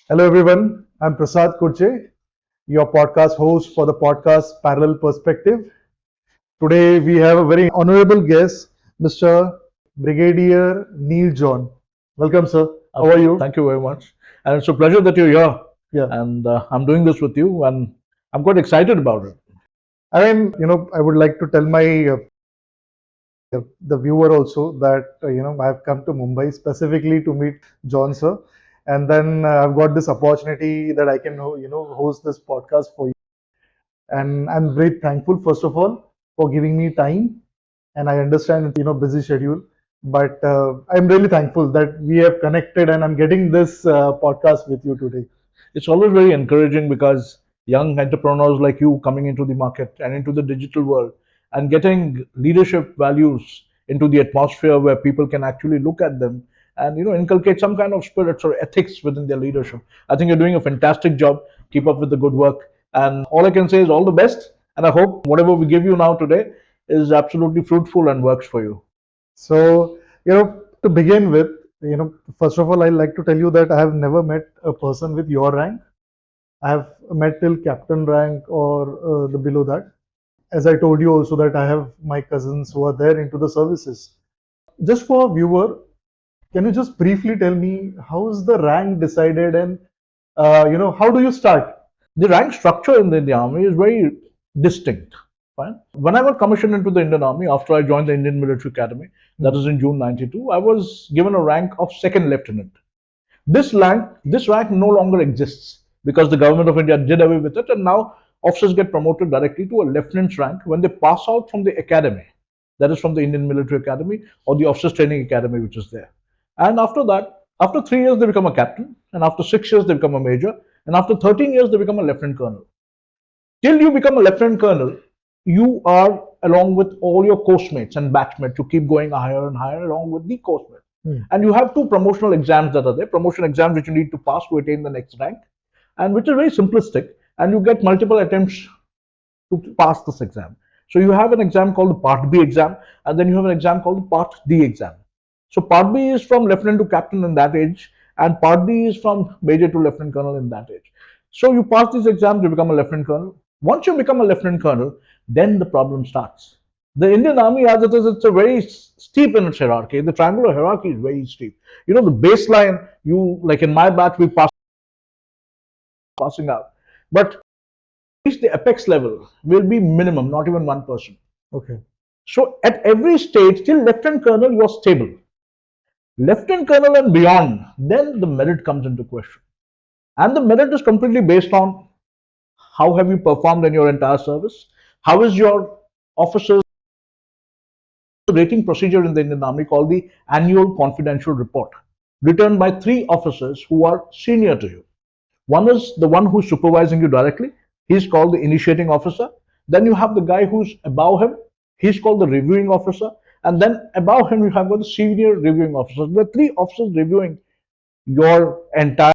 Hello, everyone. I'm Prasad Kudche, your podcast host for the podcast Parallel Perspective. Today, we have a very honorable guest, Mr. Brigadier Neil John. Welcome, sir. How are you? Thank you very much. And it's a pleasure that you're here. Yeah. And I'm doing this with you, and I'm quite excited about it. I would like to tell my the viewer also that I've come to Mumbai specifically to meet John, sir, and then I've got this opportunity that I can host this podcast for you. And I'm very thankful, first of all, for giving me time. And I understand, busy schedule, but I'm really thankful that we have connected and I'm getting this podcast with you today. It's always very encouraging because young entrepreneurs like you coming into the market and into the digital world and getting leadership values into the atmosphere where people can actually look at them and inculcate some kind of spirits or ethics within their leadership. I think you're doing a fantastic job. Keep up with the good work. And all I can say is all the best. And I hope whatever we give you now today is absolutely fruitful and works for you. So, to begin with, first of all, I'd like to tell you that I have never met a person with your rank. I have met till captain rank or the below that. As I told you also that I have my cousins who are there into the services. Just for a viewer, can you just briefly tell me how is the rank decided and how do you start? The rank structure in the Indian Army is very distinct. Fine. When I got commissioned into the Indian Army after I joined the Indian Military Academy, that is in June '92, I was given a rank of second lieutenant. This rank no longer exists because the government of India did away with it, and now officers get promoted directly to a lieutenant's rank when they pass out from the academy, that is from the Indian Military Academy or the Officers Training Academy, which is there. And after that, after 3 years, they become a captain, and after 6 years, they become a major, and after 13 years, they become a lieutenant colonel. Till you become a lieutenant colonel, you are along with all your course-mates and batchmates. You keep going higher and higher along with the course-mates. And you have two promotional exams that are there. Promotion exams which you need to pass to attain the next rank, and which is very simplistic. And you get multiple attempts to pass this exam. So you have an exam called the Part B exam, and then you have an exam called the Part D exam. So Part B is from lieutenant to captain in that age, and Part D is from major to lieutenant colonel in that age. So you pass these exams, you become a lieutenant colonel. Once you become a lieutenant colonel, then the problem starts. The Indian Army, as it is, it's a very steep in its hierarchy. The triangular hierarchy is very steep. The baseline, you like in my batch, we passing out, but reach the apex level will be minimum, not even 1%. Okay. So at every stage, till lieutenant colonel, you are stable. Lieutenant colonel and beyond, then the merit comes into question. And the merit is completely based on how have you performed in your entire service, how is your officers rating procedure in the Indian Army called the annual confidential report, written by three officers who are senior to you. One is the one who's supervising you directly. He's called the initiating officer. Then you have the guy who's above him. He's called the reviewing officer. And then above him, you have got the senior reviewing officer. There are three officers reviewing your entire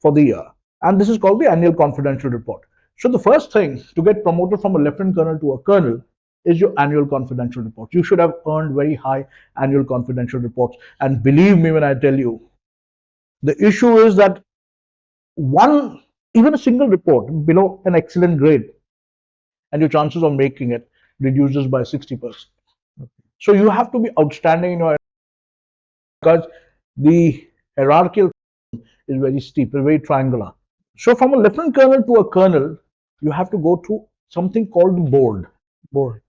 for the year. And this is called the annual confidential report. So the first thing to get promoted from a lieutenant colonel to a colonel is your annual confidential report. You should have earned very high annual confidential reports. And believe me when I tell you, the issue is that even a single report below an excellent grade, and your chances of making it reduces by 60%. So you have to be outstanding in your, because the hierarchical is very steep, very triangular. So from a lieutenant colonel to a colonel, you have to go through something called the board.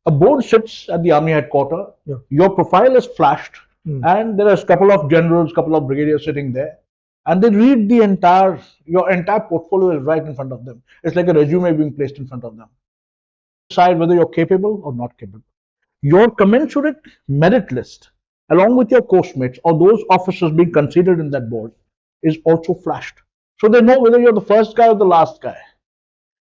A board sits at the army headquarters. Yeah. Your profile is flashed, and there are a couple of generals, couple of brigadiers sitting there, and they read your entire portfolio is right in front of them. It's like a resume being placed in front of them. Decide whether you're capable or not capable. Your commensurate merit list, along with your course mates or those officers being considered in that board, is also flashed. So they know whether you're the first guy or the last guy.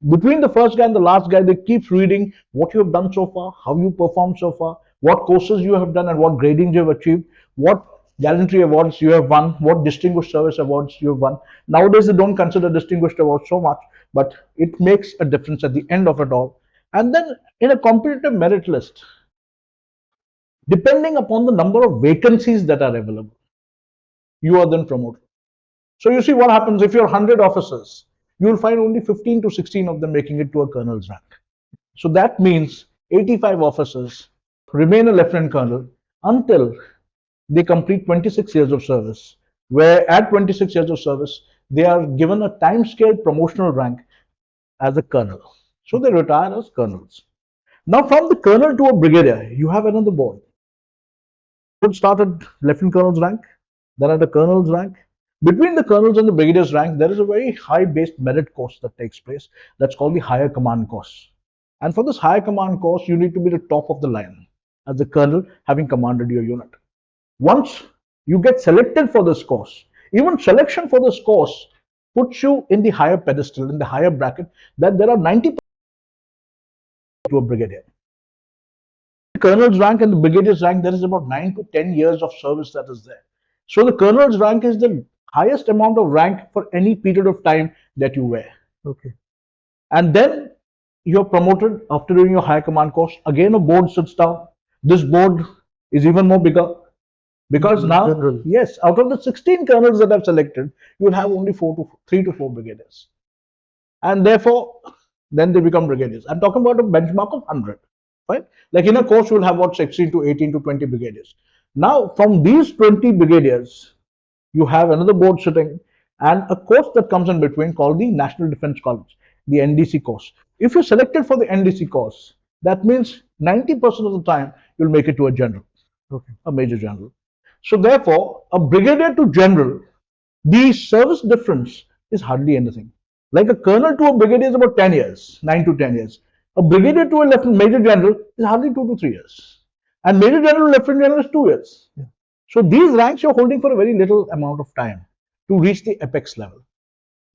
Between the first guy and the last guy, they keep reading what you have done so far, how you performed so far, what courses you have done and what gradings you have achieved, what gallantry awards you have won, what distinguished service awards you have won. Nowadays, they don't consider distinguished awards so much, but it makes a difference at the end of it all. And then in a competitive merit list, depending upon the number of vacancies that are available, you are then promoted. So you see what happens if you're 100 officers, you will find only 15 to 16 of them making it to a colonel's rank. So that means 85 officers remain a lieutenant colonel until they complete 26 years of service, where at 26 years of service, they are given a time scale promotional rank as a colonel. So they retire as colonels. Now, from the colonel to a brigadier, you have another board. Would start at lieutenant colonel's rank, then at a colonel's rank. Between the colonels and the brigadier's rank, there is a very high based merit course that takes place. That's called the higher command course. And for this higher command course, you need to be the top of the line as a colonel, having commanded your unit. Once you get selected for this course, even selection for this course puts you in the higher pedestal, in the higher bracket, that there are 90% to a brigadier. The colonel's rank and the brigadier's rank, there is about 9 to 10 years of service that is there. So the colonel's rank is the highest amount of rank for any period of time that you wear. Okay. And then you're promoted after doing your high command course. Again, a board sits down. This board is even more bigger because now, General. yes, out of the 16 colonels that I've selected, you will have only 3 to 4 brigadiers. And therefore, then they become brigadiers. I'm talking about a benchmark of 100. Right? Like in a course, you will have about 16 to 18 to 20 brigadiers. Now, from these 20 brigadiers, you have another board sitting and a course that comes in between called the National Defense College, the NDC course. If you're selected for the NDC course, that means 90% of the time you'll make it to a general, Okay. a major general. So therefore, a brigadier to general, the service difference is hardly anything. Like a colonel to a brigadier is about 10 years, 9 to 10 years. A brigadier to a lieutenant major general is hardly 2 to 3 years. And major general to lieutenant general is 2 years. Yeah. So these ranks you're holding for a very little amount of time to reach the apex level.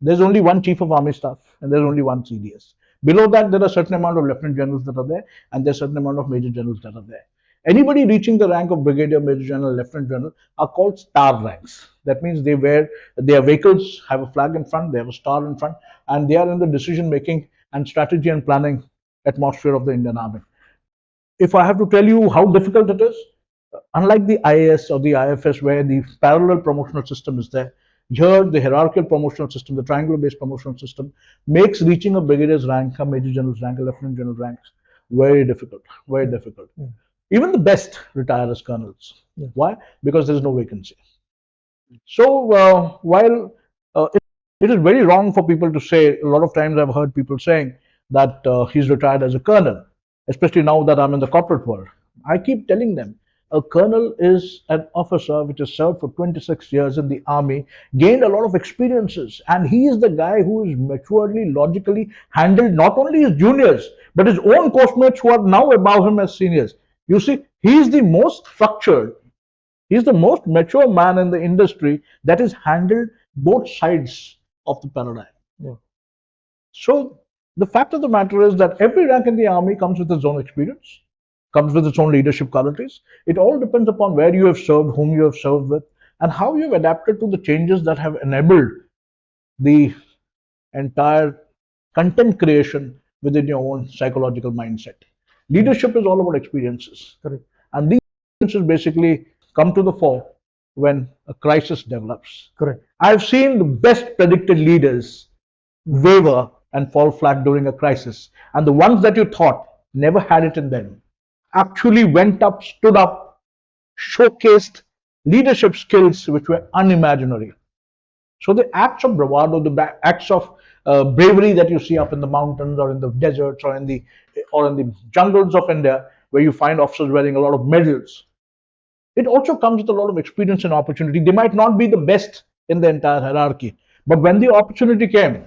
There's only one chief of army staff and there's only one CDS. Below that, there are a certain amount of lieutenant generals that are there and there's a certain amount of major generals that are there. Anybody reaching the rank of brigadier, major general, lieutenant general are called star ranks. That means their vehicles have a flag in front, they have a star in front, and they are in the decision making and strategy and planning atmosphere of the Indian Army. If I have to tell you how difficult it is, unlike the IAS or the IFS where the parallel promotional system is there, here the hierarchical promotional system, the triangular based promotional system makes reaching a brigadier's rank, a major general's rank, a lieutenant general's ranks very difficult, very difficult. Yeah. Even the best retire as colonels. Yeah. Why? Because there is no vacancy. So while it is very wrong for people to say, a lot of times I've heard people saying that he's retired as a colonel, especially now that I'm in the corporate world. I keep telling them, a colonel is an officer which has served for 26 years in the army, gained a lot of experiences, and he is the guy who is maturely, logically handled not only his juniors, but his own course who are now above him as seniors. You see, he is the most structured, he is the most mature man in the industry that has handled both sides of the paradigm. Yeah. So the fact of the matter is that every rank in the army comes with its own experience, comes with its own leadership qualities. It all depends upon where you have served, whom you have served with, and how you have adapted to the changes that have enabled the entire content creation within your own psychological mindset. Leadership is all about experiences. Correct. And these experiences basically come to the fore when a crisis develops. Correct. I've seen the best predicted leaders waver and fall flat during a crisis. And the ones that you thought never had it in them actually went up, stood up, showcased leadership skills which were unimaginary. So the acts of bravado, the acts of bravery that you see up in the mountains or in the deserts or in the jungles of India, where you find officers wearing a lot of medals, it also comes with a lot of experience and opportunity. They might not be the best in the entire hierarchy, but when the opportunity came,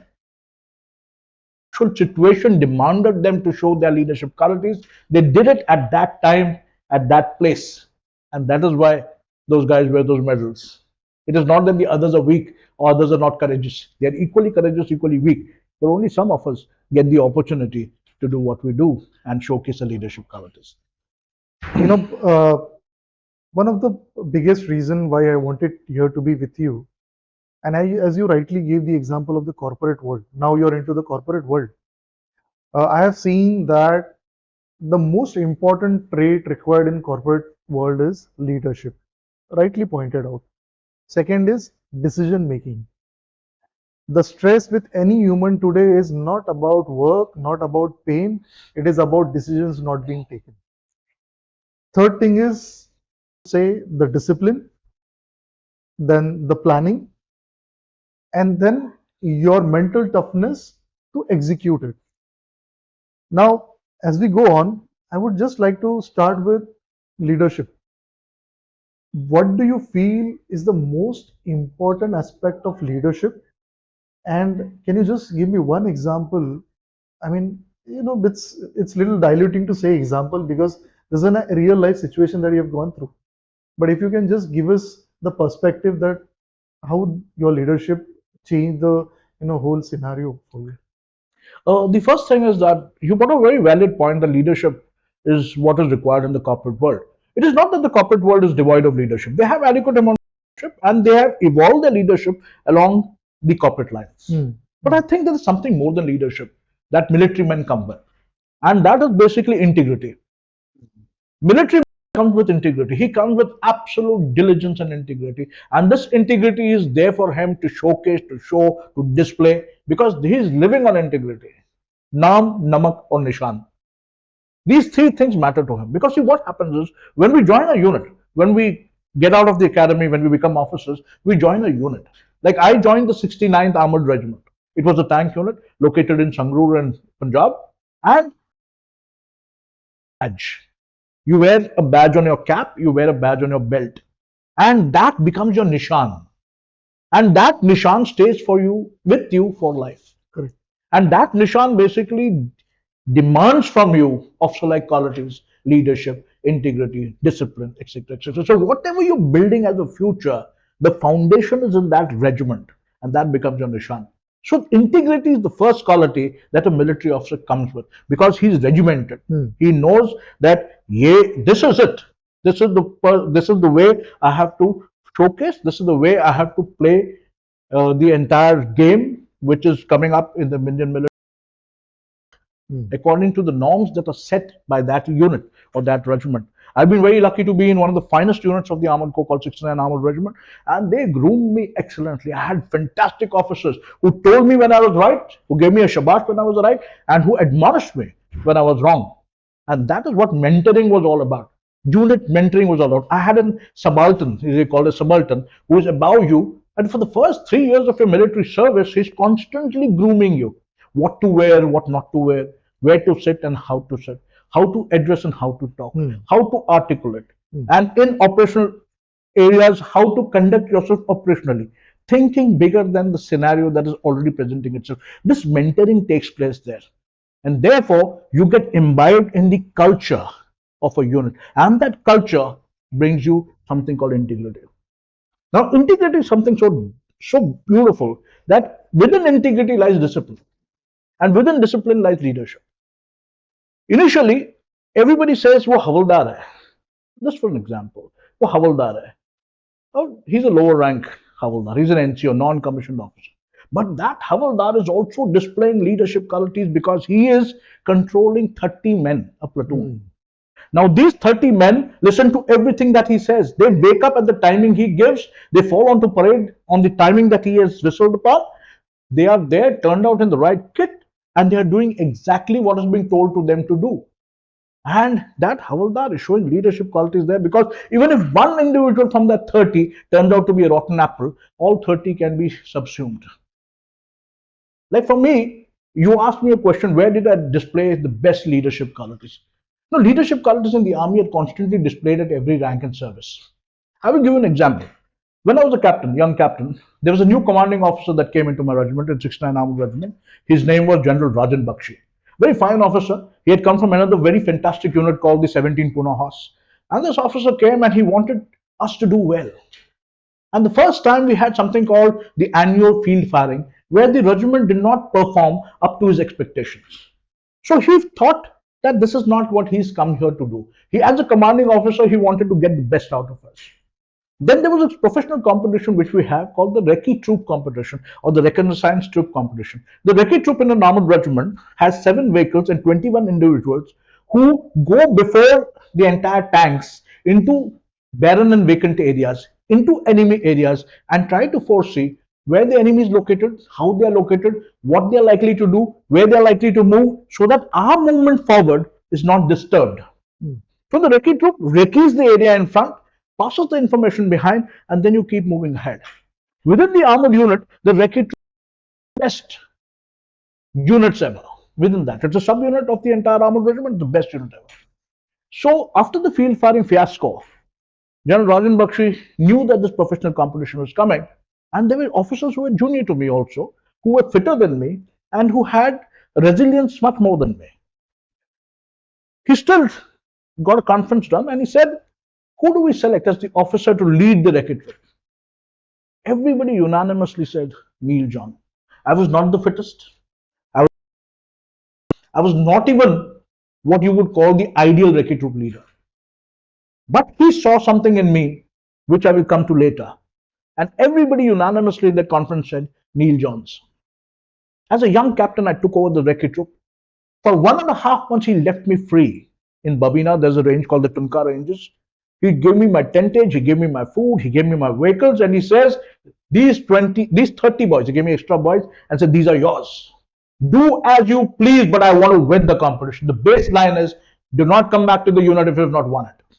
situation demanded them to show their leadership qualities. They did it at that time, at that place, and that is why those guys wear those medals. It is not that the others are weak or others are not courageous. They are equally courageous, equally weak, but only some of us get the opportunity to do what we do and showcase the leadership qualities. One of the biggest reason why I wanted here to be with you, and as you rightly gave the example of the corporate world, now you're into the corporate world. I have seen that the most important trait required in corporate world is leadership, rightly pointed out. Second is decision making. The stress with any human today is not about work, not about pain, it is about decisions not being taken. Third thing is, say, the discipline, then the planning, and then your mental toughness to execute it. Now, as we go on, I would just like to start with leadership. What do you feel is the most important aspect of leadership? And can you just give me one example? I mean, it's little diluting to say example because this is a real life situation that you have gone through. But if you can just give us the perspective that how your leadership changed the whole scenario for you. The first thing is that you brought a very valid point that leadership is what is required in the corporate world. It is not that the corporate world is devoid of leadership. They have adequate amount of leadership and they have evolved their leadership along the corporate lines. But I think there is something more than leadership that military men come with. And that is basically integrity. Military comes with integrity. He comes with absolute diligence and integrity. And this integrity is there for him to showcase, to show, to display, because he is living on integrity. Naam, namak, or nishan. These three things matter to him. Because see, what happens is when we join a unit, when we get out of the academy, when we become officers, we join a unit. Like I joined the 69th Armored Regiment. It was a tank unit located in Sangrur and Punjab. And badge. You wear a badge on your cap, you wear a badge on your belt, and that becomes your nishan. And that nishan stays for you with you for life. Correct. And that nishan basically demands from you officer-like qualities, leadership, integrity, discipline, etc., etc. So whatever you're building as a future, the foundation is in that regiment, and that becomes your nishan. So integrity is the first quality that a military officer comes with because he's regimented. He knows that this is it. This is the way I have to showcase. This is the way I have to play the entire game, which is coming up in the Indian military, according to the norms that are set by that unit or that regiment. I've been very lucky to be in one of the finest units of the Armored Corps called 69 Armored Regiment, and they groomed me excellently. I had fantastic officers who told me when I was right, who gave me a shabash when I was right, and who admonished me when I was wrong. And that is what mentoring was all about. Unit mentoring was all about. I had a subaltern, he called a subaltern, who is above you, and for the first 3 years of your military service, he's constantly grooming you. What to wear, what not to wear, where to sit and how to sit, how to address and how to talk, how to articulate, and in operational areas, how to conduct yourself operationally, thinking bigger than the scenario that is already presenting itself. This mentoring takes place there. And therefore, you get imbibed in the culture of a unit. And that culture brings you something called integrity. Now, integrity is something so beautiful that within integrity lies discipline. And within discipline lies leadership. Initially, everybody says, "वो हवलदार है." Just for an example, "वो हवलदार है." Oh, he's a lower rank Havaldar. He's an NCO, non-commissioned officer. But that Havaldar is also displaying leadership qualities because he is controlling 30 men, a platoon. Now, these 30 men listen to everything that he says. They wake up at the timing he gives. They fall onto parade on the timing that he has whistled upon. They are there, turned out in the right kit, and they are doing exactly what is being told to them to do. And that Havaldar is showing leadership qualities there because even if one individual from that 30 turns out to be a rotten apple, all 30 can be subsumed. Like for me, you asked me a question, where did I display the best leadership qualities? No, leadership qualities in the army are constantly displayed at every rank and service. I will give you an example. When I was a captain, young captain, there was a new commanding officer that came into my regiment, in 69 Armored Regiment. His name was General Rajan Bakshi. Very fine officer. He had come from another very fantastic unit called the 17 Pune Horse. And this officer came and he wanted us to do well. And the first time we had something called the annual field firing, where the regiment did not perform up to his expectations. So he thought that this is not what he's come here to do. He, as a commanding officer, he wanted to get the best out of us. Then there was a professional competition which we have called the Recce Troop Competition or the Reconnaissance Troop Competition. The Recce Troop in an armored regiment has 7 vehicles and 21 individuals who go before the entire tanks into barren and vacant areas, into enemy areas, and try to foresee where the enemy is located, how they are located, what they are likely to do, where they are likely to move, so that our movement forward is not disturbed. So the recce troop recce's the area in front, passes the information behind, and then you keep moving ahead. Within the armored unit, the recce troop is the best units ever. Within that, it's a subunit of the entire armored regiment, the best unit ever. So after the field firing fiasco, General Rajan Bakshi knew that this professional competition was coming, and there were officers who were junior to me also, who were fitter than me, and who had resilience much more than me. He still got a conference done, and he said, who do we select as the officer to lead the recce troop? Everybody unanimously said, Neil John. I was not the fittest. I was not even what you would call the ideal recce troop leader. But he saw something in me, which I will come to later. And everybody unanimously in that conference said, Neil Johns. As a young captain, I took over the recce troop. For 1.5 months, he left me free. In Babina, there's a range called the Tunka Ranges. He gave me my tentage, he gave me my food, he gave me my vehicles, and he says, these 30 boys, he gave me extra boys and said, these are yours. Do as you please, but I want to win the competition. The baseline is, do not come back to the unit if you have not won it.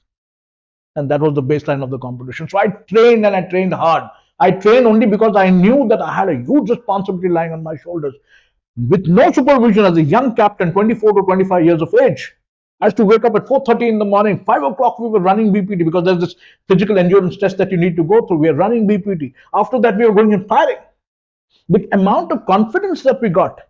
And that was the baseline of the competition. So I trained, and I trained hard. I trained only because I knew that I had a huge responsibility lying on my shoulders. With no supervision, as a young captain, 24 to 25 years of age, I used to wake up at 4:30 in the morning. 5 o'clock we were running BPT, because there's this physical endurance test that you need to go through. We are running BPT. After that, we were going and firing. The amount of confidence that we got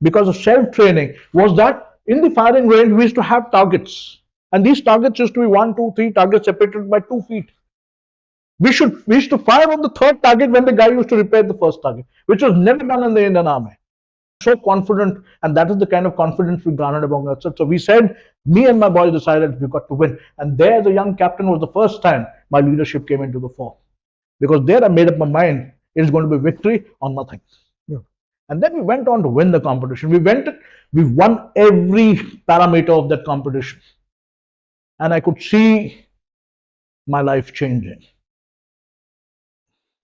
because of self-training was that in the firing range, we used to have targets. And these targets used to be 1, 2, 3 targets separated by 2 feet. We used to fire on the third target when the guy used to repair the first target, which was never done in the Indian Army. So confident, and that is the kind of confidence we garnered among ourselves. So we said, me and my boys decided we got to win. And there, as a young captain, was the first time my leadership came into the fore. Because there I made up my mind, it is going to be victory or nothing. Yeah. And then we went on to win the competition. We won every parameter of that competition. And I could see my life changing.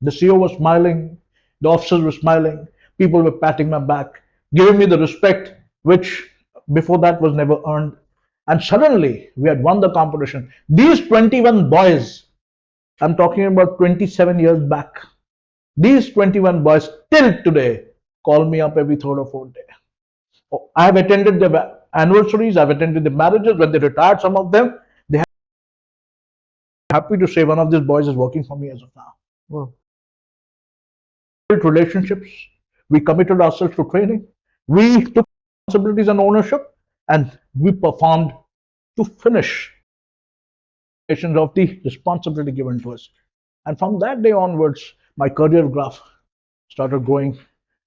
The CEO was smiling, the officers were smiling, people were patting my back, giving me the respect which before that was never earned. And suddenly we had won the competition. These 21 boys, I'm talking about 27 years back, these 21 boys till today call me up every third or fourth day. I've attended the anniversaries, I've attended the marriages. When they retired, some of them, they are happy to say one of these boys is working for me as of now. Wow. Built relationships, we committed ourselves to training, we took responsibilities and ownership, and we performed to finish of the responsibility given to us. And from that day onwards, my career graph started going,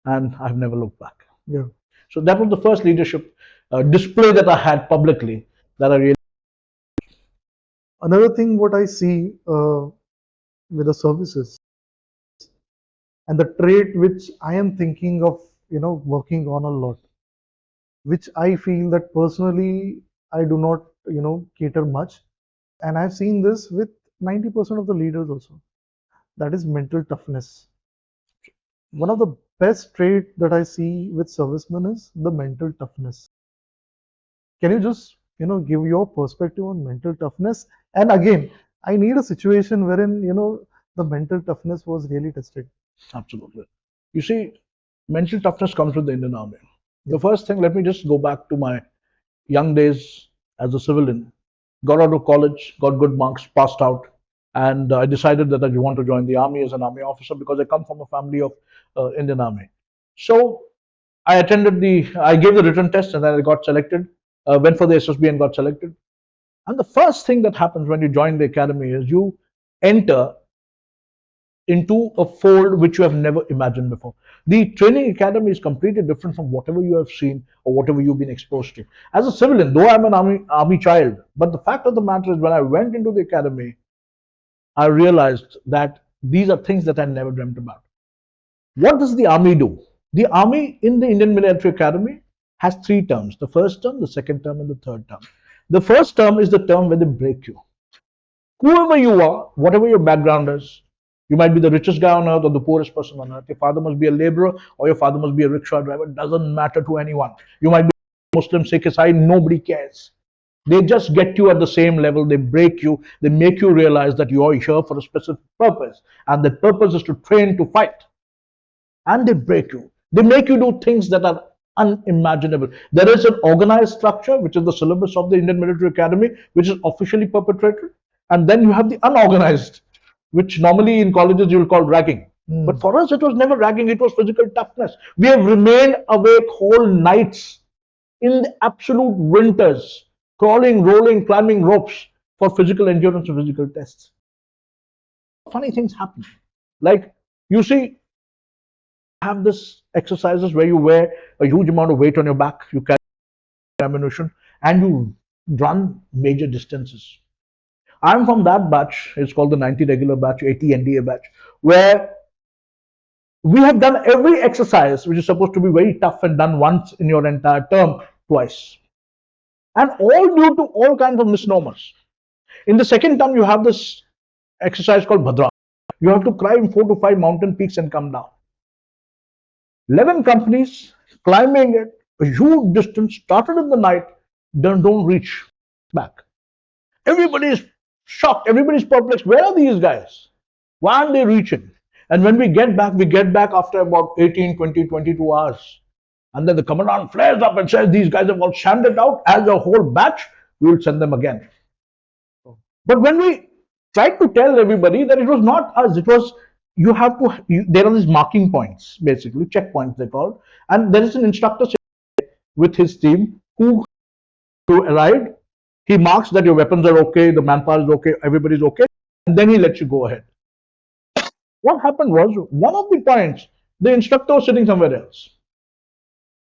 and I've never looked back. Yeah. So that was the first leadership display that I had publicly that I really. Another thing what I see with the services, and the trait which I am thinking of, working on a lot, which I feel that personally I do not, cater much. And I've seen this with 90% of the leaders also. That is mental toughness. One of the best trait that I see with servicemen is the mental toughness. Can you just, give your perspective on mental toughness? And again, I need a situation wherein, the mental toughness was really tested. Absolutely. You see, mental toughness comes with the Indian Army. The first thing, let me just go back to my young days as a civilian. Got out of college, got good marks, passed out, and I decided that I want to join the army as an army officer because I come from a family of Indian Army. So I gave the written test, and then I got selected, went for the SSB and got selected. And the first thing that happens when you join the academy is you enter into a fold which you have never imagined before. The training academy is completely different from whatever you have seen or whatever you've been exposed to. As a civilian, though I'm an army child, but the fact of the matter is when I went into the academy, I realized that these are things that I never dreamt about. What does the army do? The army in the Indian Military Academy has 3 terms: the first term, the second term, and the third term. The first term is the term where they break you. Whoever you are, whatever your background is, You might be the richest guy on earth or the poorest person on earth. Your father must be a laborer or your father must be a rickshaw driver. It doesn't matter to anyone. You might be Muslim, Sikh, Isai, nobody cares. They just get you at the same level. They break you. They make you realize that you are here for a specific purpose. And that purpose is to train to fight. And they break you. They make you do things that are unimaginable. There is an organized structure, which is the syllabus of the Indian Military Academy, which is officially perpetrated. And then you have the unorganized, which normally in colleges you will call ragging. But for us, it was never ragging, it was physical toughness. We have remained awake whole nights in the absolute winters, crawling, rolling, climbing ropes for physical endurance and physical tests. Funny things happen. Like, you see, have this exercises where you wear a huge amount of weight on your back, you carry ammunition, and you run major distances. I'm from that batch, it's called the 90 regular batch, 80 NDA batch, where we have done every exercise which is supposed to be very tough and done once in your entire term twice. And all due to all kinds of misnomers. In the second term, you have this exercise called Bhadra. You have to climb 4 to 5 mountain peaks and come down. 11 companies climbing it, a huge distance, started in the night, don't reach back. Everybody is shocked, everybody's perplexed. Where are these guys? Why aren't they reaching? And when we get back after about 18, 20, 22 hours. And then the commandant flares up and says, these guys have all shammed it out as a whole batch, we will send them again. But when we tried to tell everybody that it was not us, it was, you have to, there are these marking points, basically, checkpoints they call, and there is an instructor with his team who arrived, he marks that your weapons are okay, the manpower is okay, everybody's okay, and then he lets you go ahead. What happened was, one of the points, the instructor was sitting somewhere else.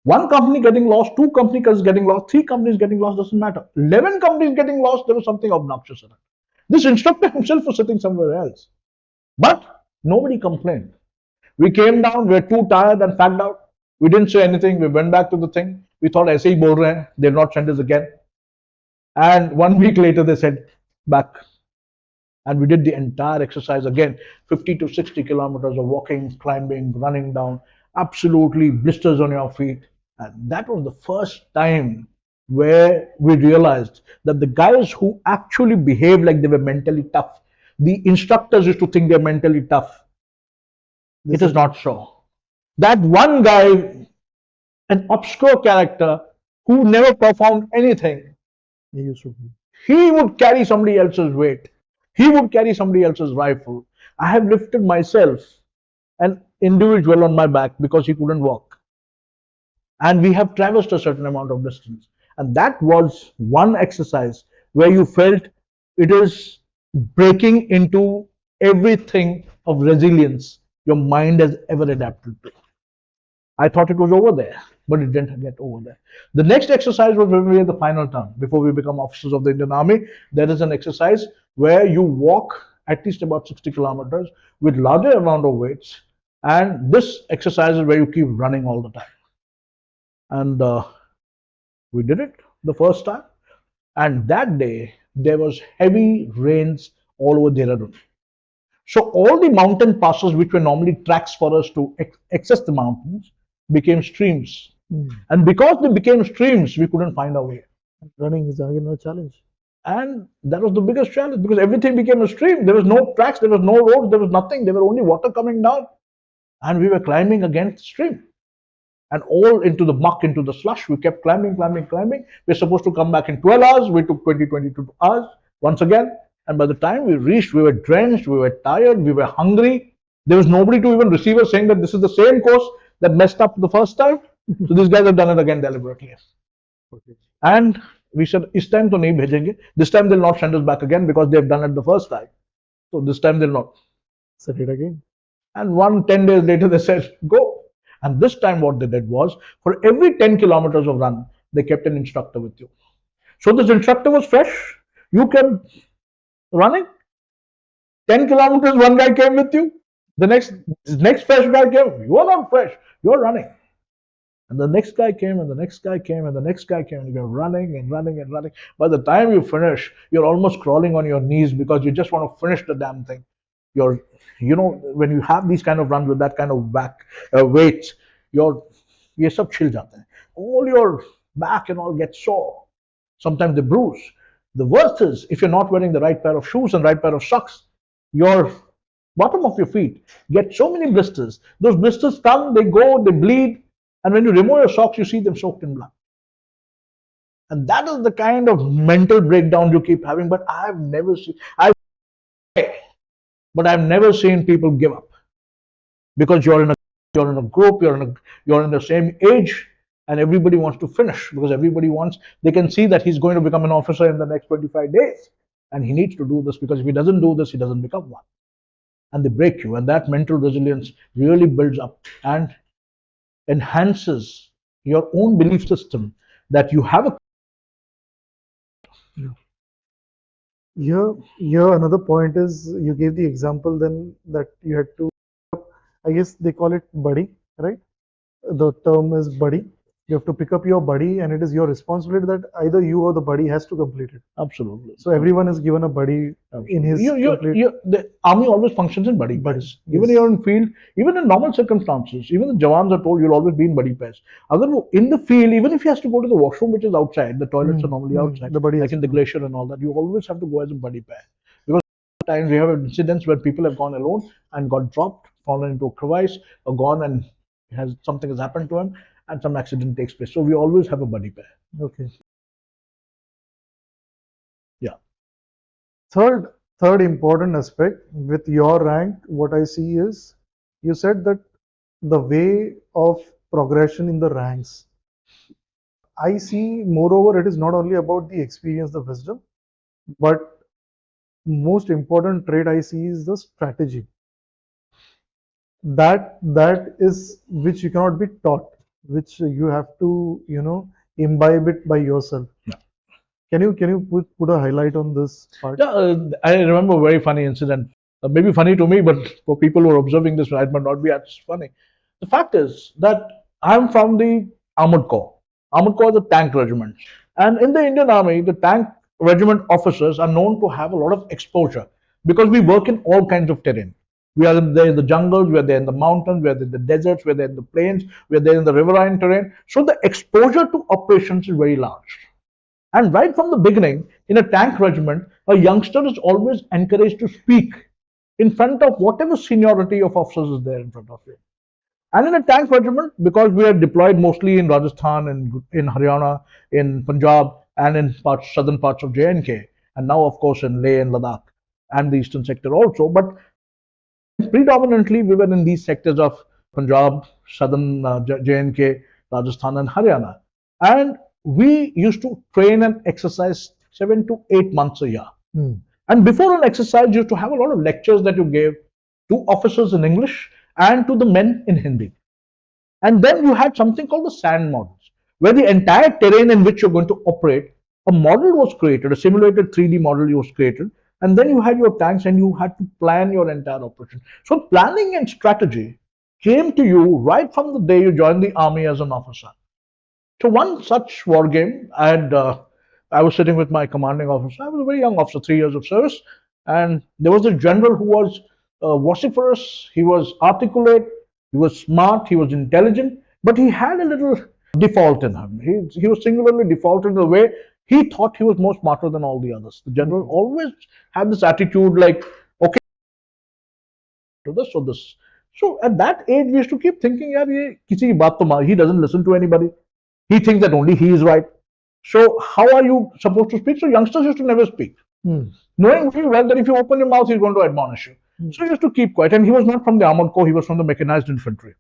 One company getting lost, 2 companies getting lost, 3 companies getting lost, doesn't matter. 11 companies getting lost, there was something obnoxious in it. This instructor himself was sitting somewhere else. But nobody complained. We came down, we were too tired and fagged out. We didn't say anything, we went back to the thing. We thought, aise hi bol rahe hain, they'll not send us again. And 1 week later, they said, back. And we did the entire exercise again, 50 to 60 kilometers of walking, climbing, running down, absolutely blisters on your feet. And that was the first time where we realized that the guys who actually behaved like they were mentally tough, the instructors used to think they're mentally tough. It is not so. That one guy, an obscure character who never performed anything, he would carry somebody else's weight. He would carry somebody else's rifle. I have lifted myself, an individual, on my back because he couldn't walk. And we have traversed a certain amount of distance. And that was one exercise where you felt it is breaking into everything of resilience your mind has ever adapted to. I thought it was over there, but it didn't get over there. The next exercise was when we were in the final term, before we become officers of the Indian Army. There is an exercise where you walk at least about 60 kilometers with larger amount of weights. And this exercise is where you keep running all the time. And we did it the first time. And that day, there was heavy rains all over Dehradun. So all the mountain passes, which were normally tracks for us to access the mountains, became streams. And because they became streams, we couldn't find our way. Running is again a challenge. And that was the biggest challenge because everything became a stream. There was no tracks, there was no roads, there was nothing. There were only water coming down. And we were climbing against the stream. And all into the muck, into the slush. We kept climbing. We're supposed to come back in 12 hours. We took 22 hours once again. And by the time we reached, we were drenched, we were tired, we were hungry. There was nobody to even receive us saying that this is the same course that messed up the first time. So these guys have done it again deliberately. Okay. And we said, "Is time to nahi bhejenge." This time they'll not send us back again because they've done it the first time. So this time they'll not. Set it again. And 10 days later they said, go. And this time what they did was, for every 10 kilometers of run, they kept an instructor with you. So this instructor was fresh. You kept running. 10 kilometers, one guy came with you. The next fresh guy came. You are not fresh. You are running. And the next guy came, and the next guy came, and the next guy came, and you're running and running and running. By the time you finish, you're almost crawling on your knees because you just want to finish the damn thing. Your, when you have these kind of runs with that kind of weights, your ये सब छिल जाते हैं. All your back and all get sore. Sometimes they bruise. The worst is if you're not wearing the right pair of shoes and right pair of socks, your bottom of your feet get so many blisters. Those blisters come, they go, they bleed, and when you remove your socks, you see them soaked in blood. And that is the kind of mental breakdown you keep having. But I've never seen people give up, because you're in a group, you're in the same age, and everybody wants to finish, because they can see that he's going to become an officer in the next 25 days, and he needs to do this, because if he doesn't do this, he doesn't become one. And they break you, and that mental resilience really builds up and enhances your own belief system that you have a. Here another point is, you gave the example then that you had to, I guess they call it buddy, right? The term is buddy. You have to pick up your buddy, and it is your responsibility that either you or the buddy has to complete it. Absolutely. So everyone is given a buddy in his the army always functions in buddy pairs. Yes. Even you're in field, even in normal circumstances, even the Jawans are told you'll always be in buddy pairs. In the field, even if he has to go to the washroom, which is outside, the toilets are normally outside, the buddy like in the glacier and all that, you always have to go as a buddy pair. Because sometimes we have incidents where people have gone alone and got dropped, fallen into a crevice, or gone and something has happened to him, and some accident takes place. So we always have a buddy pair. Okay. Yeah. Third important aspect with your rank, what I see is, you said that the way of progression in the ranks. I see, moreover, it is not only about the experience, the wisdom, but most important trait I see is the strategy. That is which you cannot be taught, which you have to imbibe it by yourself. Yeah. Can you put a highlight on this part? Yeah, I remember a very funny incident. Maybe funny to me, but for people who are observing this, it might not be as funny. The fact is that I'm from the Armored Corps. Armored Corps is a tank regiment. And in the Indian Army, the tank regiment officers are known to have a lot of exposure, because we work in all kinds of terrain. We are there in the jungles, we are there in the mountains, we are in the deserts, we are there in the plains, we are there in the riverine terrain. So the exposure to operations is very large. And right from the beginning, in a tank regiment, a youngster is always encouraged to speak in front of whatever seniority of officers is there in front of you. And in a tank regiment, because we are deployed mostly in Rajasthan and in Haryana, in Punjab, and in southern parts of J&K, and now of course in Leh and Ladakh, and the eastern sector also. But predominantly we were in these sectors of Punjab, southern J&K, Rajasthan, and Haryana. And we used to train and exercise 7 to 8 months a year. And before an exercise, you used to have a lot of lectures that you gave to officers in English and to the men in Hindi. And then you had something called the sand models, where the entire terrain in which you're going to operate, a model was created, a simulated 3D model was created, and then you had your tanks and you had to plan your entire operation. So planning and strategy came to you right from the day you joined the army as an officer. So one such war game, I was sitting with my commanding officer. I was a very young officer, 3 years of service, and there was a general who was vociferous. He was articulate, he was smart, he was intelligent, but he had a little default in him. He was singularly defaulted in a way. He thought he was more smarter than all the others. The general always had this attitude like, okay, to this or this. So at that age, we used to keep thinking, yaar, ye kisi ki baat to he doesn't listen to anybody. He thinks that only he is right. So how are you supposed to speak? So youngsters used to never speak, knowing very well that if you open your mouth, he's going to admonish you. So he used to keep quiet. And he was not from the Armored Corps, he was from the mechanized infantry.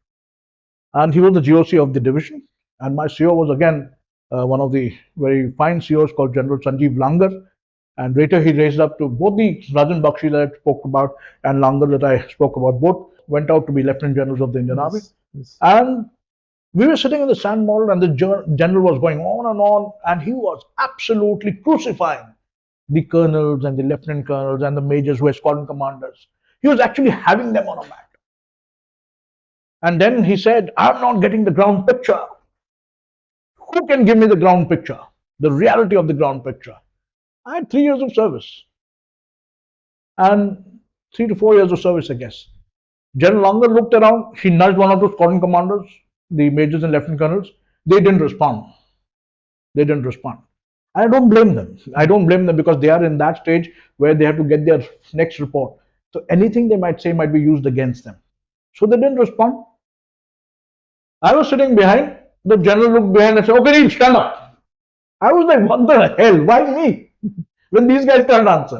And he was the GOC of the division. And my CO was again one of the very fine COs called General Sanjeev Langar. And later he raised up to both the Rajan Bakshi that I spoke about and Langar that I spoke about. Both went out to be Lieutenant Generals of the Indian Army. And we were sitting in the sand model, and the general was going on, and he was absolutely crucifying the colonels and the lieutenant colonels and the majors who were squadron commanders. He was actually having them on a mat. And then he said, I'm not getting the ground picture. Who can give me the ground picture? The reality of the ground picture. I had 3 years of service. And 3 to 4 years of service, I guess. General Longer looked around. She nudged one of those squadron commanders, the majors and lieutenant colonels. They didn't respond. They didn't respond. I don't blame them. I don't blame them because they are in that stage where they have to get their next report. So anything they might say might be used against them. So they didn't respond. I was sitting behind. The general looked behind and said, "Okay, Neil, stand up." I was like, "What the hell? Why me?" When these guys can't answer.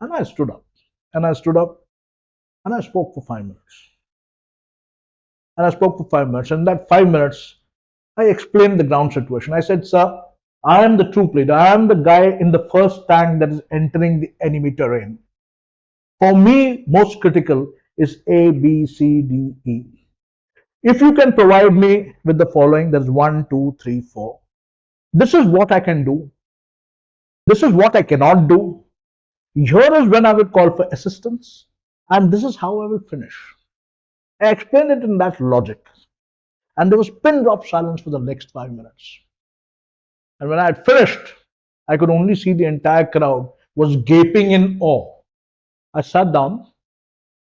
And I stood up. And I stood up and I spoke for 5 minutes. And I spoke for 5 minutes. And in that 5 minutes, I explained the ground situation. I said, "Sir, I am the troop leader. I am the guy in the first tank that is entering the enemy terrain. For me, most critical is A, B, C, D, E. If you can provide me with the following, there's 1, 2, 3, 4. This is what I can do. This is what I cannot do. Here is when I will call for assistance. And this is how I will finish." I explained it in that logic. And there was pin drop silence for the next 5 minutes. And when I had finished, I could only see the entire crowd was gaping in awe. I sat down.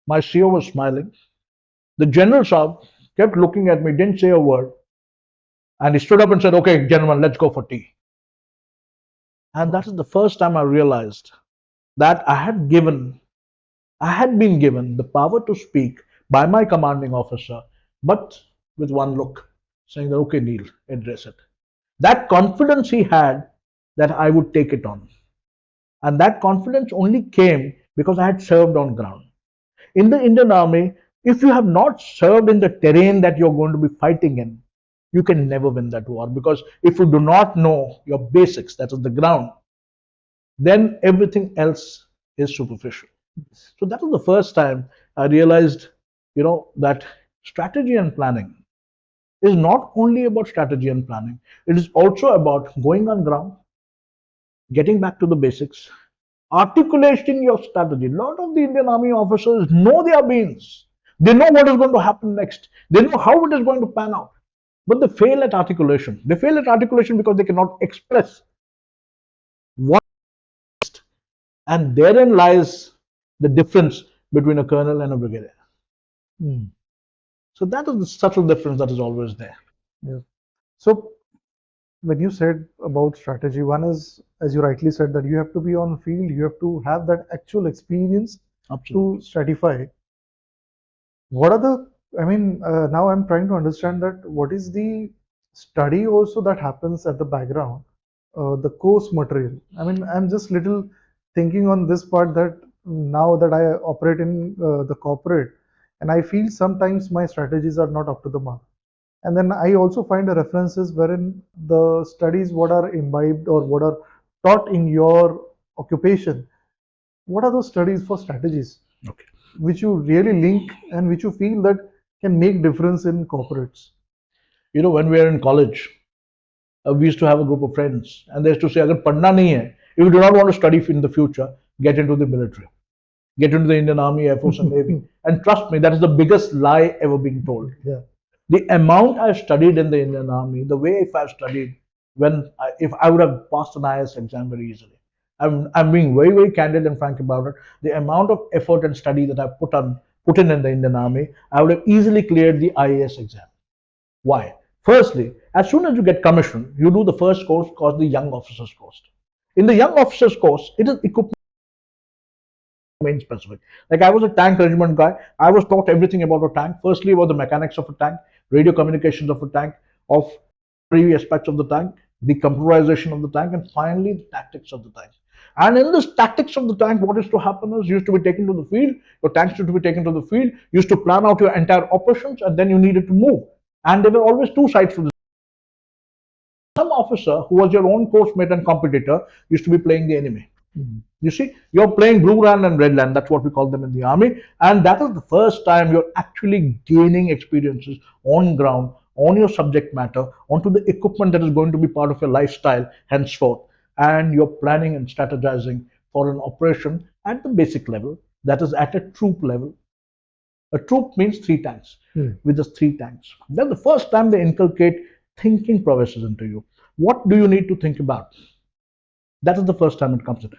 My CEO was smiling. The general Saab kept looking at me, didn't say a word. And he stood up and said, "Okay, gentlemen, let's go for tea." And that is the first time I realized that I had been given the power to speak by my commanding officer, but with one look, saying that, "Okay, Neil, address it." That confidence he had that I would take it on. And that confidence only came because I had served on ground. In the Indian Army, if you have not served in the terrain that you're going to be fighting in, you can never win that war. Because if you do not know your basics, that is the ground, then everything else is superficial. So that was the first time I realized, that strategy and planning is not only about strategy and planning. It is also about going on ground, getting back to the basics, articulating your strategy. A lot of the Indian Army officers know their beans. They know what is going to happen next. They know how it is going to pan out. But they fail at articulation. They fail at articulation because they cannot express what, and therein lies the difference between a colonel and a brigadier. So that is the subtle difference that is always there. Yeah. So when you said about strategy, one is, as you rightly said, that you have to be on field, you have to have that actual experience Absolutely. to stratify. What are the, now I'm trying to understand that what is the study also that happens at the background, the course material. I'm just little thinking on this part that now that I operate in the corporate, and I feel sometimes my strategies are not up to the mark. And then I also find the references wherein the studies what are imbibed or what are taught in your occupation. What are those studies for strategies? Okay. Which you really link and which you feel that can make difference in corporates? When we were in college, we used to have a group of friends, and they used to say, "Agar padna nahi hai, if you do not want to study in the future, get into the military, get into the Indian Army, Air Force, and Navy." And trust me, that is the biggest lie ever being told. Yeah. The amount I've studied in the Indian Army, the way if I've studied, if I would have passed an IAS exam very easily. I'm being very, very candid and frank about it. The amount of effort and study that I've put in the Indian Army, I would have easily cleared the IAS exam. Why? Firstly, as soon as you get commissioned, you do the first course called the Young Officers course. In the Young Officers course, it is equipment domain specific. Like I was a tank regiment guy. I was taught everything about a tank. Firstly, about the mechanics of a tank, radio communications of a tank, of three aspects of the tank, the computerization of the tank, and finally the tactics of the tank. And in this tactics of the tank, what is to happen is you used to be taken to the field, your tanks used to be taken to the field, you used to plan out your entire operations, and then you needed to move. And there were always two sides to this. Some officer who was your own course mate and competitor used to be playing the enemy. You see, you're playing blue land and red land. That's what we call them in the army. And that is the first time you're actually gaining experiences on ground, on your subject matter, onto the equipment that is going to be part of your lifestyle henceforth. And you're planning and strategizing for an operation at the basic level, that is at a troop level. A troop means 3 tanks, with just 3 tanks. Then the first time they inculcate thinking prowesses into you. What do you need to think about? That is the first time it comes in.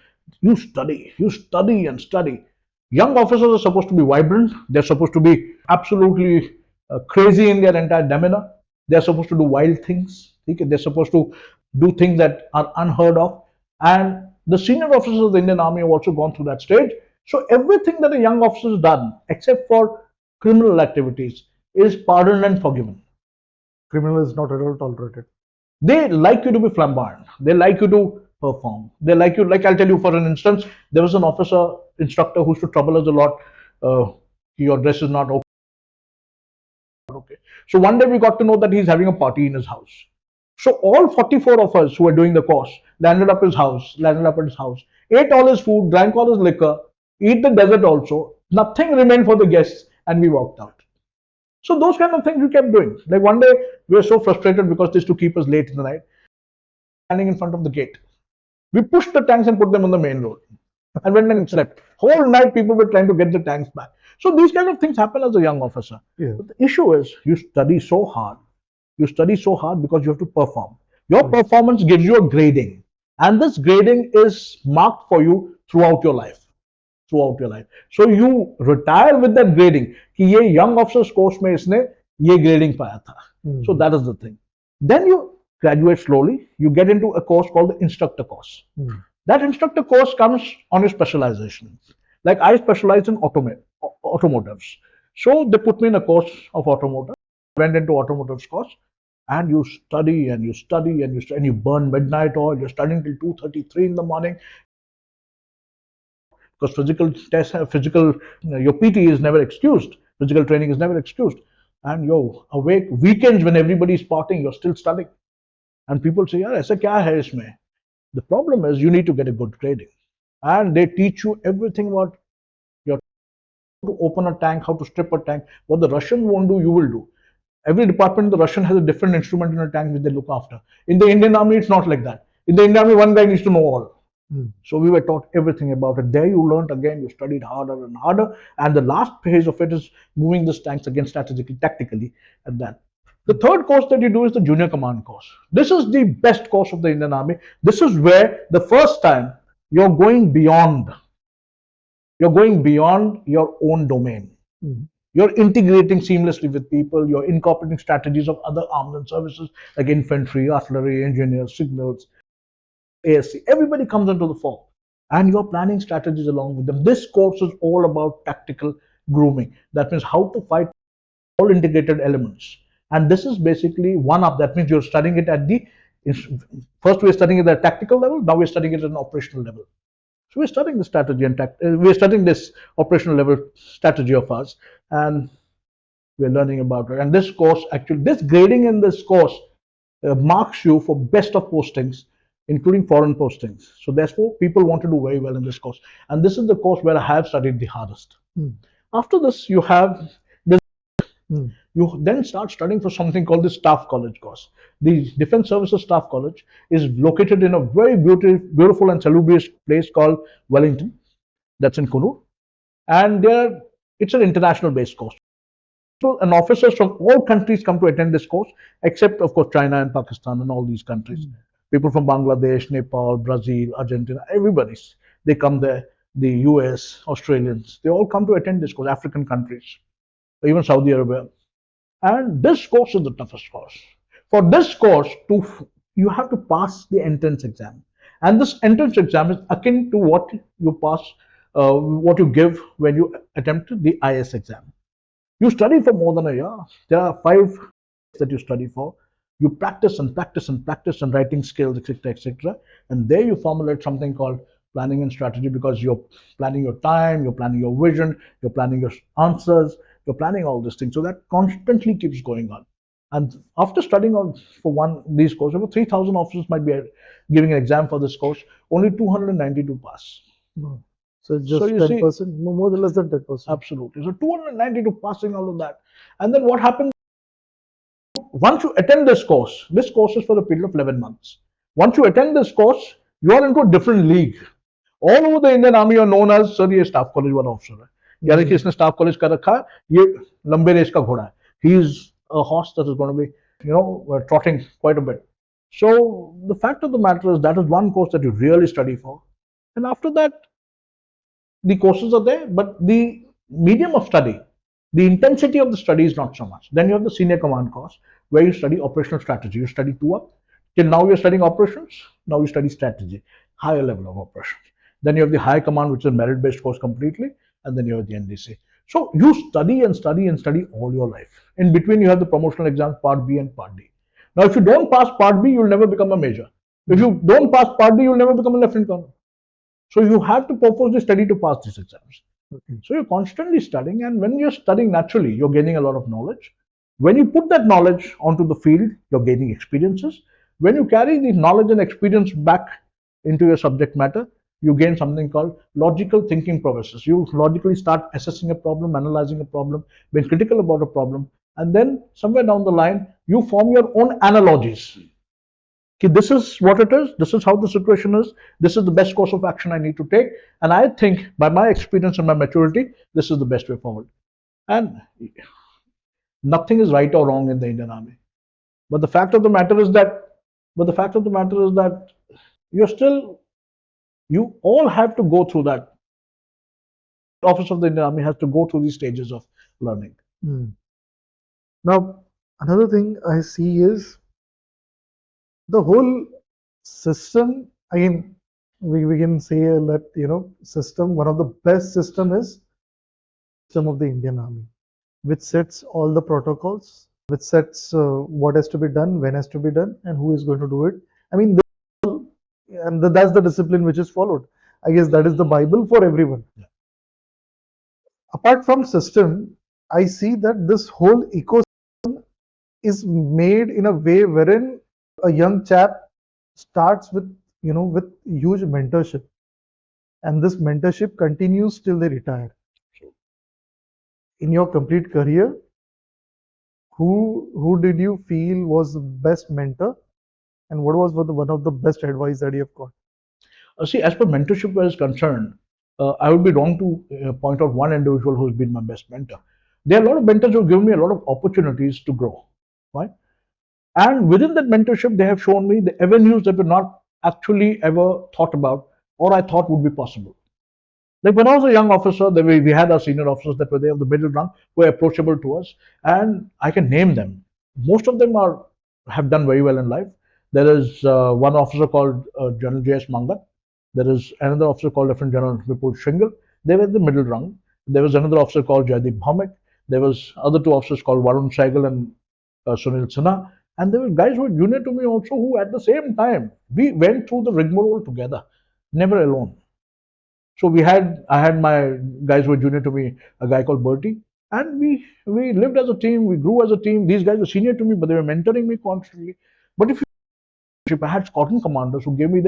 You study and study. Young officers are supposed to be vibrant. They're supposed to be absolutely crazy in their entire demeanor. They're supposed to do wild things. Okay? They're supposed to do things that are unheard of. And the senior officers of the Indian Army have also gone through that stage. So everything that a young officer has done, except for criminal activities, is pardoned and forgiven. Criminal is not at all tolerated. They like you to be flamboyant. They like you to perform. They like you, like I'll tell you for an instance, there was an officer instructor who used to trouble us a lot. Your dress is not okay. So one day we got to know that he's having a party in his house. So all 44 of us who were doing the course landed up at his house, ate all his food, drank all his liquor, eat the dessert also. Nothing remained for the guests, and we walked out. So those kind of things we kept doing. Like one day we were so frustrated because they used to keep us late in the night, standing in front of the gate. We pushed the tanks and put them on the main road and went and slept. Whole night people were trying to get the tanks back. So these kind of things happen as a young officer. Yeah. But the issue is you study so hard. You study so hard because you have to perform. Your performance gives you a grading. And this grading is marked for you throughout your life. Throughout your life. So you retire with that grading. कि ये young officers course में इसने ये grading पाया था. So that is the thing. Then you graduate slowly. You get into a course called the instructor course. That instructor course comes on your specialization. Like I specialize in automotives. So they put me in a course of automotive. Went into automotives course, and you study and you study and you study and you burn midnight oil. You're studying till 2:33 in the morning because your PT is never excused. Physical training is never excused, and you're awake weekends when everybody's partying. You're still studying, and people say, "यार ऐसा क्या है इसमें?" The problem is you need to get a good grading, and they teach you everything about your to open a tank, how to strip a tank. What the Russian won't do, you will do. Every department, the Russian has a different instrument in a tank which they look after. In the Indian Army, it's not like that. In the Indian Army, one guy needs to know all. So we were taught everything about it. There you learned again, you studied harder and harder. And the last phase of it is moving these tanks again strategically, tactically at that. The third course that you do is the junior command course. This is the best course of the Indian Army. This is where the first time you're going beyond your own domain. You're integrating seamlessly with people. You're incorporating strategies of other arms and services like infantry, artillery, engineers, signals, ASC. Everybody comes into the fore, and you're planning strategies along with them. This course is all about tactical grooming. That means how to fight all integrated elements. And this is basically one up. That means you're studying it at the first we're studying it at a tactical level. Now we're studying it at an operational level. So we're studying the strategy and we're studying this operational level strategy of ours, and we're learning about it. And this course, actually, this grading in this course marks you for best of postings, including foreign postings. So therefore, people want to do very well in this course. And this is the course where I have studied the hardest. After this, you have this. You then start studying for something called the Staff College course. The Defense Services Staff College is located in a very beautiful and salubrious place called Wellington. That's in Kunur. And it's an international based course. And officers from all countries come to attend this course, except, of course, China and Pakistan and all these countries. People from Bangladesh, Nepal, Brazil, Argentina, everybody's. They come there. The US, Australians, they all come to attend this course, African countries, even Saudi Arabia. And this course is the toughest course. For this course, you have to pass the entrance exam. And this entrance exam is akin to what you pass, what you give when you attempt the IS exam. You study for more than a year. There are 5 that you study for. You practice and practice and practice and writing skills, etc., etc. And there you formulate something called planning and strategy, because you're planning your time, you're planning your vision, you're planning your answers, you're planning all these things. So that constantly keeps going on. And after studying for these courses, over 3,000 officers might be giving an exam for this course. Only 292 pass. So just 10%, more or less than 10%. Absolutely. So 292 passing all of that. And then what happens? Once you attend this course is for a period of 11 months. Once you attend this course, you are into a different league. All over the Indian Army are known as, sir, ये staff college वाला officer है. यानी कि इसने staff college का रखा है, ये लंबे रेस का घोड़ा है. He is a horse that is going to be, trotting quite a bit. So the fact of the matter is that is one course that you really study for. And after that, the courses are there, but the medium of study, the intensity of the study is not so much. Then you have the senior command course where you study operational strategy. You study two up. Till now you're studying operations. Now you study strategy, higher level of operations. Then you have the high command, which is a merit-based course completely, and then you have the NDC. So you study and study and study all your life. In between, you have the promotional exams, Part B and Part D. Now, if you don't pass Part B, you'll never become a major. If you don't pass Part D, you'll never become a lieutenant colonel. So you have to purposely study to pass these exams. Okay. So you're constantly studying, and when you're studying naturally, you're gaining a lot of knowledge. When you put that knowledge onto the field, you're gaining experiences. When you carry the knowledge and experience back into your subject matter, you gain something called logical thinking processes. You logically start assessing a problem, analyzing a problem, being critical about a problem, and then somewhere down the line, you form your own analogies. Okay, this is what it is, this is how the situation is, this is the best course of action I need to take, and I think by my experience and my maturity, this is the best way forward. And nothing is right or wrong in the Indian Army. But the fact of the matter is that you're still, you all have to go through that. The office of the Indian Army has to go through these stages of learning. Now, another thing I see is the whole system. Again, we can say that system, one of the best system is system of the Indian Army, which sets all the protocols, which sets what has to be done, when has to be done, and who is going to do it. I mean, and that's the discipline which is followed. I guess that is the Bible for everyone. Yeah. Apart from system, I see that this whole ecosystem is made in a way wherein a young chap starts with huge mentorship, and this mentorship continues till they retire. In your complete career, who did you feel was the best mentor, and what was one of the best advice that you have got? See, as per mentorship is concerned, I would be wrong to point out one individual who's been my best mentor. There are a lot of mentors who have given me a lot of opportunities to grow, right? And within that mentorship, they have shown me the avenues that were not actually ever thought about or I thought would be possible. Like when I was a young officer, we had our senior officers that were there of the middle rung who were approachable to us, and I can name them. Most of them have done very well in life. There is one officer called General J.S. Mangat. There is another officer called Lieutenant General Vipul Shingal. They were the middle rung. There was another officer called Jaideep Bhaumik. There was other two officers called Varun Saigal and Sunil Sinha. And there were guys who were junior to me also who at the same time, we went through the rigmarole together, never alone. So I had my guys who were junior to me, a guy called Bertie, and we lived as a team, we grew as a team. These guys were senior to me, but they were mentoring me constantly. But I had squadron commanders who gave me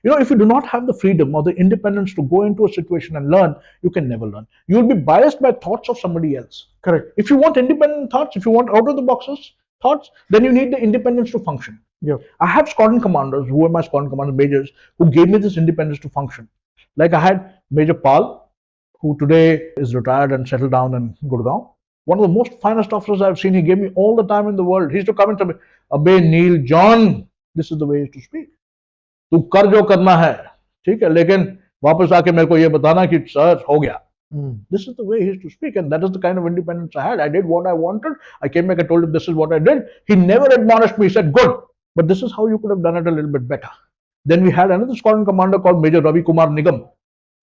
if you do not have the freedom or the independence to go into a situation and learn, you can never learn. You will be biased by thoughts of somebody else. Correct. If you want independent thoughts, if you want out of the boxes thoughts, then you need the independence to function. Yeah. I have squadron commanders who were my squadron commander majors who gave me this independence to function. Like I had Major Pal, who today is retired and settled down in Gurgaon. One of the most finest officers I've seen. He gave me all the time in the world. He used to come and tell me, "Abbe Neil John," this is the way he used to speak. "तू कर जो करना है, ठीक है, लेकिन वापस आके मेरे को ये बताना कि सर हो गया." This is the way he used to speak, and that is the kind of independence I had. I did what I wanted. I came back and told him this is what I did. He never admonished me. He said, "Good, but this is how you could have done it a little bit better." Then we had another squadron commander called Major Ravi Kumar Nigam,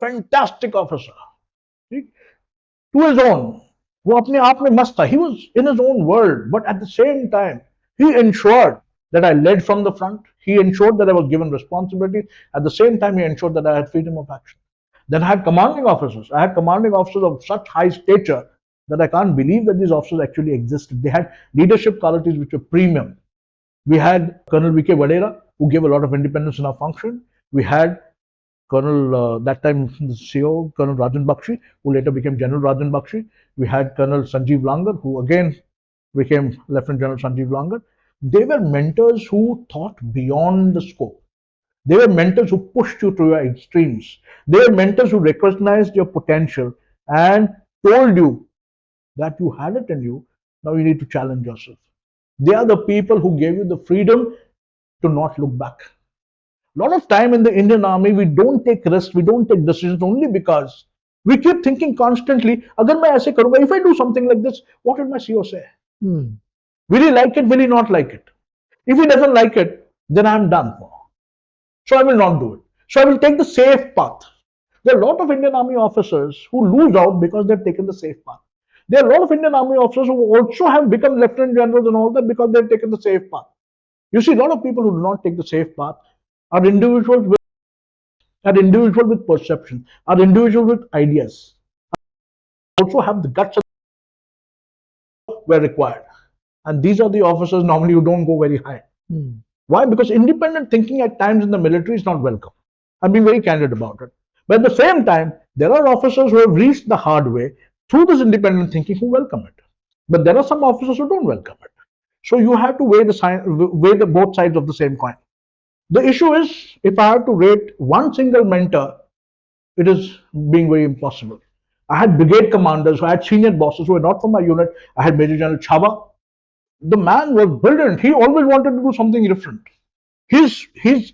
fantastic officer, to his own. वो अपने आप में मस्त था. He was in his own world, but at the same time, he ensured that I led from the front. He ensured that I was given responsibility. At the same time, he ensured that I had freedom of action. Then I had commanding officers. I had commanding officers of such high stature that I can't believe that these officers actually existed. They had leadership qualities which were premium. We had Colonel V.K. Vadera, who gave a lot of independence in our function. We had Colonel, that time the CO, Colonel Rajan Bakshi, who later became General Rajan Bakshi. We had Colonel Sanjeev Langar, who again became Lieutenant General Sanjeev Langar. They were mentors who thought beyond the scope. They were mentors who pushed you to your extremes. They were mentors who recognized your potential and told you that you had it in you. Now you need to challenge yourself. They are the people who gave you the freedom to not look back. lot of time in the Indian Army, we don't take risks, we don't take decisions only because we keep thinking constantly, agar main aise karunga, if I do something like this, what will my CO say? Will he like it? Will he not like it? If he doesn't like it, then I'm done for. So I will not do it. So I will take the safe path. There are a lot of Indian Army officers who lose out because they've taken the safe path. There are a lot of Indian Army officers who also have become lieutenant generals and all that because they've taken the safe path. You see, a lot of people who do not take the safe path are individuals with perception, are individuals with ideas, also have the guts where required. And these are the officers normally who don't go very high. Why? Because independent thinking at times in the military is not welcome. I'm being very candid about it. But at the same time, there are officers who have reached the hard way through this independent thinking who welcome it. But there are some officers who don't welcome it. So you have to weigh the both sides of the same coin. The issue is, if I have to rate one single mentor, it is being very impossible. I had brigade commanders who had senior bosses who were not from my unit. I had Major General Chava. The man was brilliant. He always wanted to do something different. His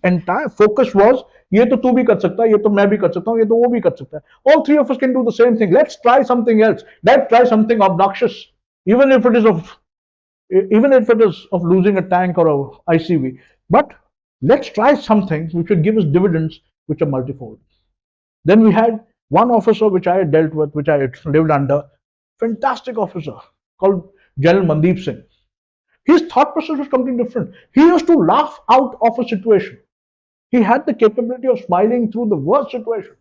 entire focus was, ये तो तू भी कर सकता है, ये तो मैं भी कर सकता हूँ, ये तो वो भी कर सकता है. All three of us can do the same thing. Let's try something else. Let's try something obnoxious, even if it is of losing a tank or a ICV. But let's try something which will give us dividends which are multifold. Then we had one officer which I had dealt with, which I had lived under, fantastic officer called General Mandeep Singh. His thought process was completely different. He used to laugh out of a situation. He had the capability of smiling through the worst situations,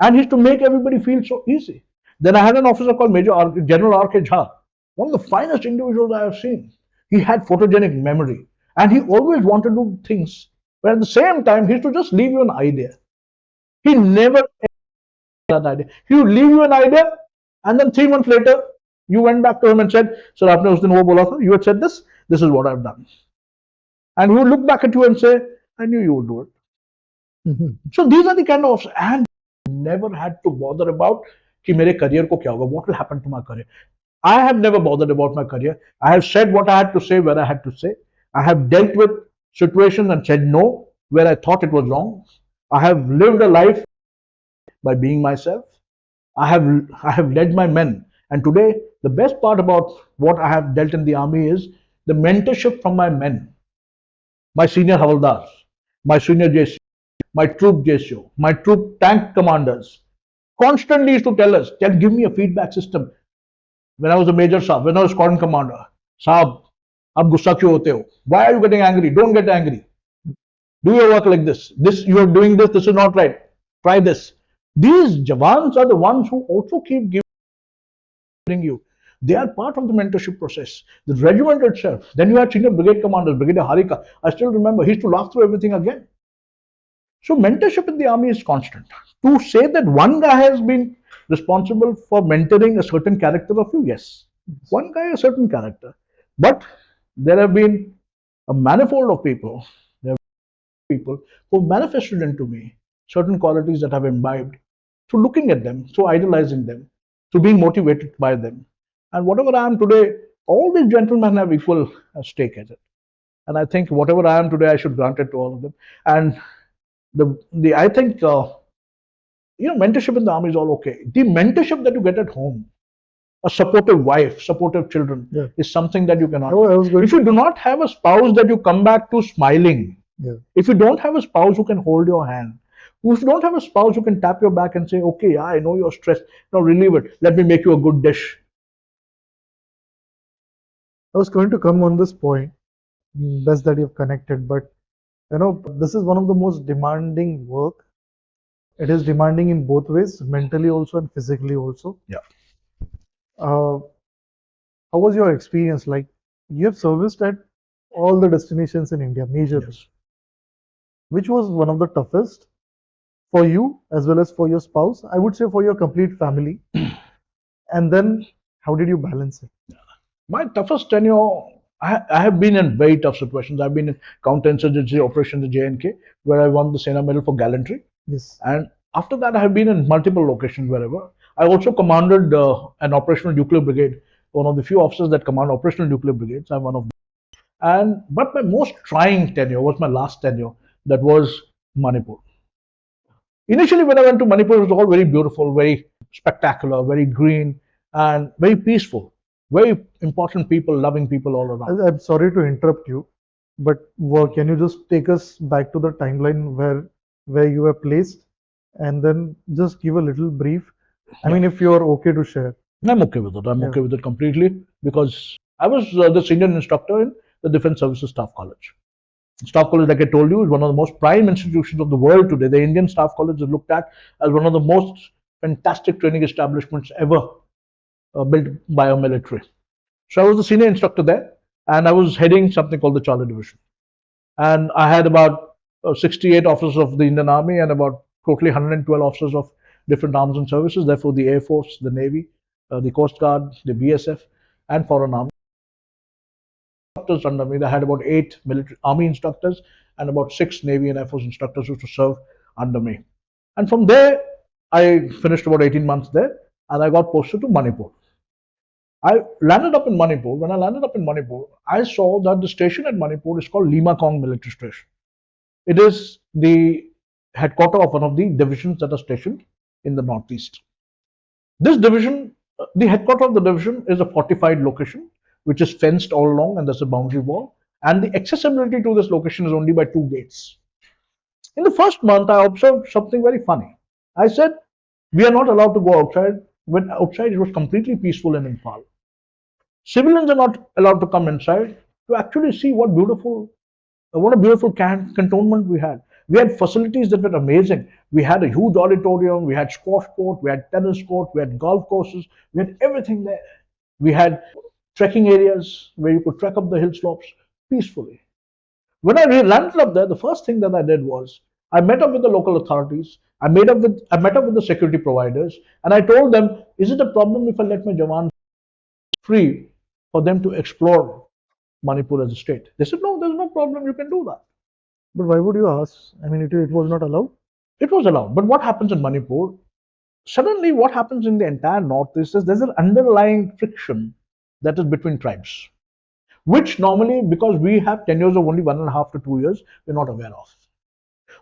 and he used to make everybody feel so easy. Then I had an officer called General R.K. Jha, one of the finest individuals I have seen. He had photogenic memory, and he always wanted to do things, but at the same time, he used to just leave you an idea. He never had that idea. He would leave you an idea, and then 3 months later, you went back to him and said, "Sir, आपने उस दिन वो बोला था, you had said this. This is what I've done." And he would look back at you and say, "I knew you would do it." So these are the kind of, and never had to bother about कि मेरे career को क्या होगा, what will happen to my career. I have never bothered about my career. I have said what I had to say where I had to say. I have dealt with situations and said no where I thought it was wrong. I have lived a life by being myself. I have led my men. And today, the best part about what I have dealt in the army is the mentorship from my men, my senior havaldars, my senior JC, my troop JCO, my troop tank commanders, constantly used to tell us, give me a feedback system. When I was a major saab, when I was squadron commander, saab, ab gussa kyun hote ho? Why are you getting angry? Don't get angry. Do your work like this. You are doing this. This is not right. Try this. These Jawans are the ones who also keep giving you. They are part of the mentorship process. The regiment itself. Then you have senior brigade commanders, Brigadier Harika. I still remember he used to laugh through everything again. So mentorship in the army is constant. To say that one guy has been responsible for mentoring a certain character of you, yes, one guy a certain character, but there have been a manifold of people. There have been people who manifested into me certain qualities that I've imbibed through looking at them, through idolizing them, through being motivated by them. And whatever I am today, all these gentlemen have equal stake at it. And I think whatever I am today, I should grant it to all of them. And I think mentorship in the army is all okay. The mentorship that you get at home, a supportive wife, supportive children, is something that you cannot. If you do not have a spouse that you come back to smiling, if you don't have a spouse who can hold your hand, if you don't have a spouse who can tap your back and say, "Okay, I know you're stressed, now relieve it. Let me make you a good dish." I was going to come on this point. Best that you've connected, but this is one of the most demanding work. It is demanding in both ways, mentally also and physically also. Yeah. How was your experience? Like, you have serviced at all the destinations in India, majorly. Yes. Which was one of the toughest for you as well as for your spouse? I would say for your complete family. And then, how did you balance it? My toughest tenure, I have been in very tough situations. I've been in counterinsurgency operations in J&K, where I won the Sena Medal for gallantry. Yes. And after that, I have been in multiple locations wherever. I also commanded an operational nuclear brigade, one of the few officers that command operational nuclear brigades. I'm one of them. But my most trying tenure was my last tenure. That was Manipur. Initially, when I went to Manipur, it was all very beautiful, very spectacular, very green, and very peaceful. Very important people, loving people all around. I'm sorry to interrupt you, but can you just take us back to the timeline where you were placed, and then just give a little brief? I mean, if you're okay to share. I'm okay with it. I'm Yeah. okay with it completely because I was the senior instructor in the Defense Services Staff College. Staff College, like I told you, is one of the most prime institutions of the world today. The Indian Staff College is looked at as one of the most fantastic training establishments ever built by our military. So I was the senior instructor there, and I was heading something called the Charlie Division. And I had about 68 officers of the Indian Army and about totally 112 officers of different arms and services. Therefore, the Air Force, the Navy, the Coast Guard, the BSF, and Foreign Army instructors under me. I had about 8 military Army instructors and about 6 Navy and Air Force instructors who to serve under me. And from there, I finished about 18 months there, and I got posted to Manipur. I landed up in Manipur. When I landed up in Manipur, I saw that the station at Manipur is called Lima Kong Military Station. It is the headquarters of one of the divisions that are stationed in the northeast. This division, the headquarters of the division is a fortified location, which is fenced all along, and there's a boundary wall. And the accessibility to this location is only by 2 gates. In the first month, I observed something very funny. I said, we are not allowed to go outside. When outside, it was completely peaceful in Imphal. Civilians are not allowed to come inside to actually see what a beautiful cantonment we had. We had facilities that were amazing. We had a huge auditorium, we had squash court, we had tennis court, we had golf courses, we had everything there. We had trekking areas where you could trek up the hill slopes peacefully. When I landed up there, the first thing that I did was I met up with the local authorities. I met up with the security providers, and I told them, "Is it a problem if I let my Jawans free for them to explore Manipur as a state?" They said, "No, there's no problem. You can do that." But why would you ask? I mean, it was not allowed. It was allowed. But what happens in Manipur? Suddenly, what happens in the entire northeast is there's an underlying friction that is between tribes, which normally, because we have tenures of only 1.5 to 2 years, we're not aware of.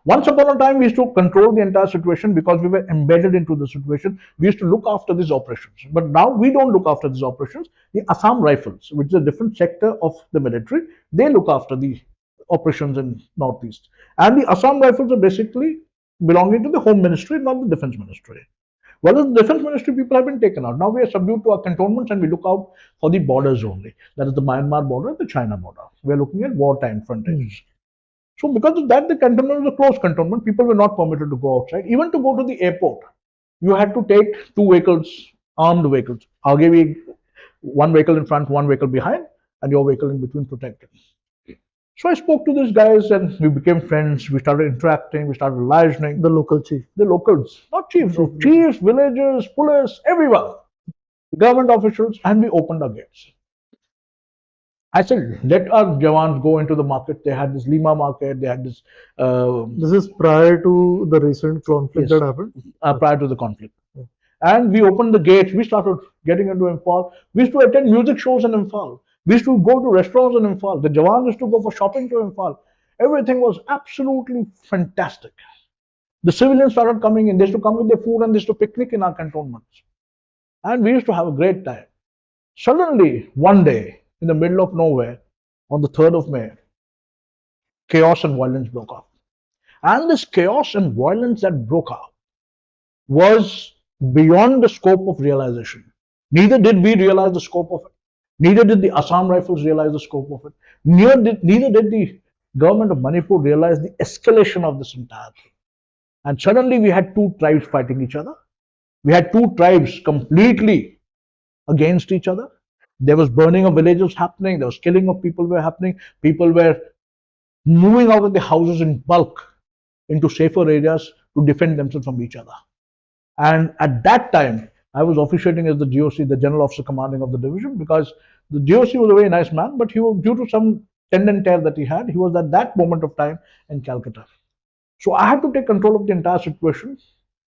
Once upon a time, we used to control the entire situation because we were embedded into the situation. We used to look after these operations. But now we don't look after these operations. The Assam Rifles, which is a different sector of the military, they look after the operations in Northeast. And the Assam Rifles are basically belonging to the Home Ministry, not the Defense Ministry. Well, the Defense Ministry people have been taken out. Now we are subdued to our cantonments and we look out for the borders only. That is the Myanmar border and the China border. We are looking at wartime frontage. So because of that, the cantonment was a closed cantonment. People were not permitted to go outside. Even to go to the airport, you had to take 2 vehicles, armed vehicles. One vehicle in front, one vehicle behind, and your vehicle in between protected. So I spoke to these guys and we became friends. We started interacting, we started liaising. The local chief. The locals, not chiefs, chiefs, villagers, police, everyone, the government officials, and we opened our gates. I said, let our Jawans go into the market. They had this Lima market. They had this. This is prior to the recent conflict Yes. that happened. Prior to the conflict. And we opened the gates. We started getting into Imphal. We used to attend music shows in Imphal. We used to go to restaurants in Imphal. The Jawans used to go for shopping to Imphal. Everything was absolutely fantastic. The civilians started coming in. They used to come with their food and they used to picnic in our cantonments. And we used to have a great time. Suddenly, one day, in the middle of nowhere, on the 3rd of May, chaos and violence broke out. And this chaos and violence that broke out was beyond the scope of realization. Neither did we realize the scope of it. Neither did the Assam Rifles realize the scope of it. Neither did the government of Manipur realize the escalation of this entire thing. And suddenly we had 2 tribes fighting each other. We had 2 tribes completely against each other. There was burning of villages happening. There was killing of people were happening. People were moving out of the houses in bulk into safer areas to defend themselves from each other. And at that time, I was officiating as the GOC, the General Officer Commanding of the division, because the GOC was a very nice man, but he was, due to some tendon tear that he had, he was at that moment of time in Calcutta. So I had to take control of the entire situation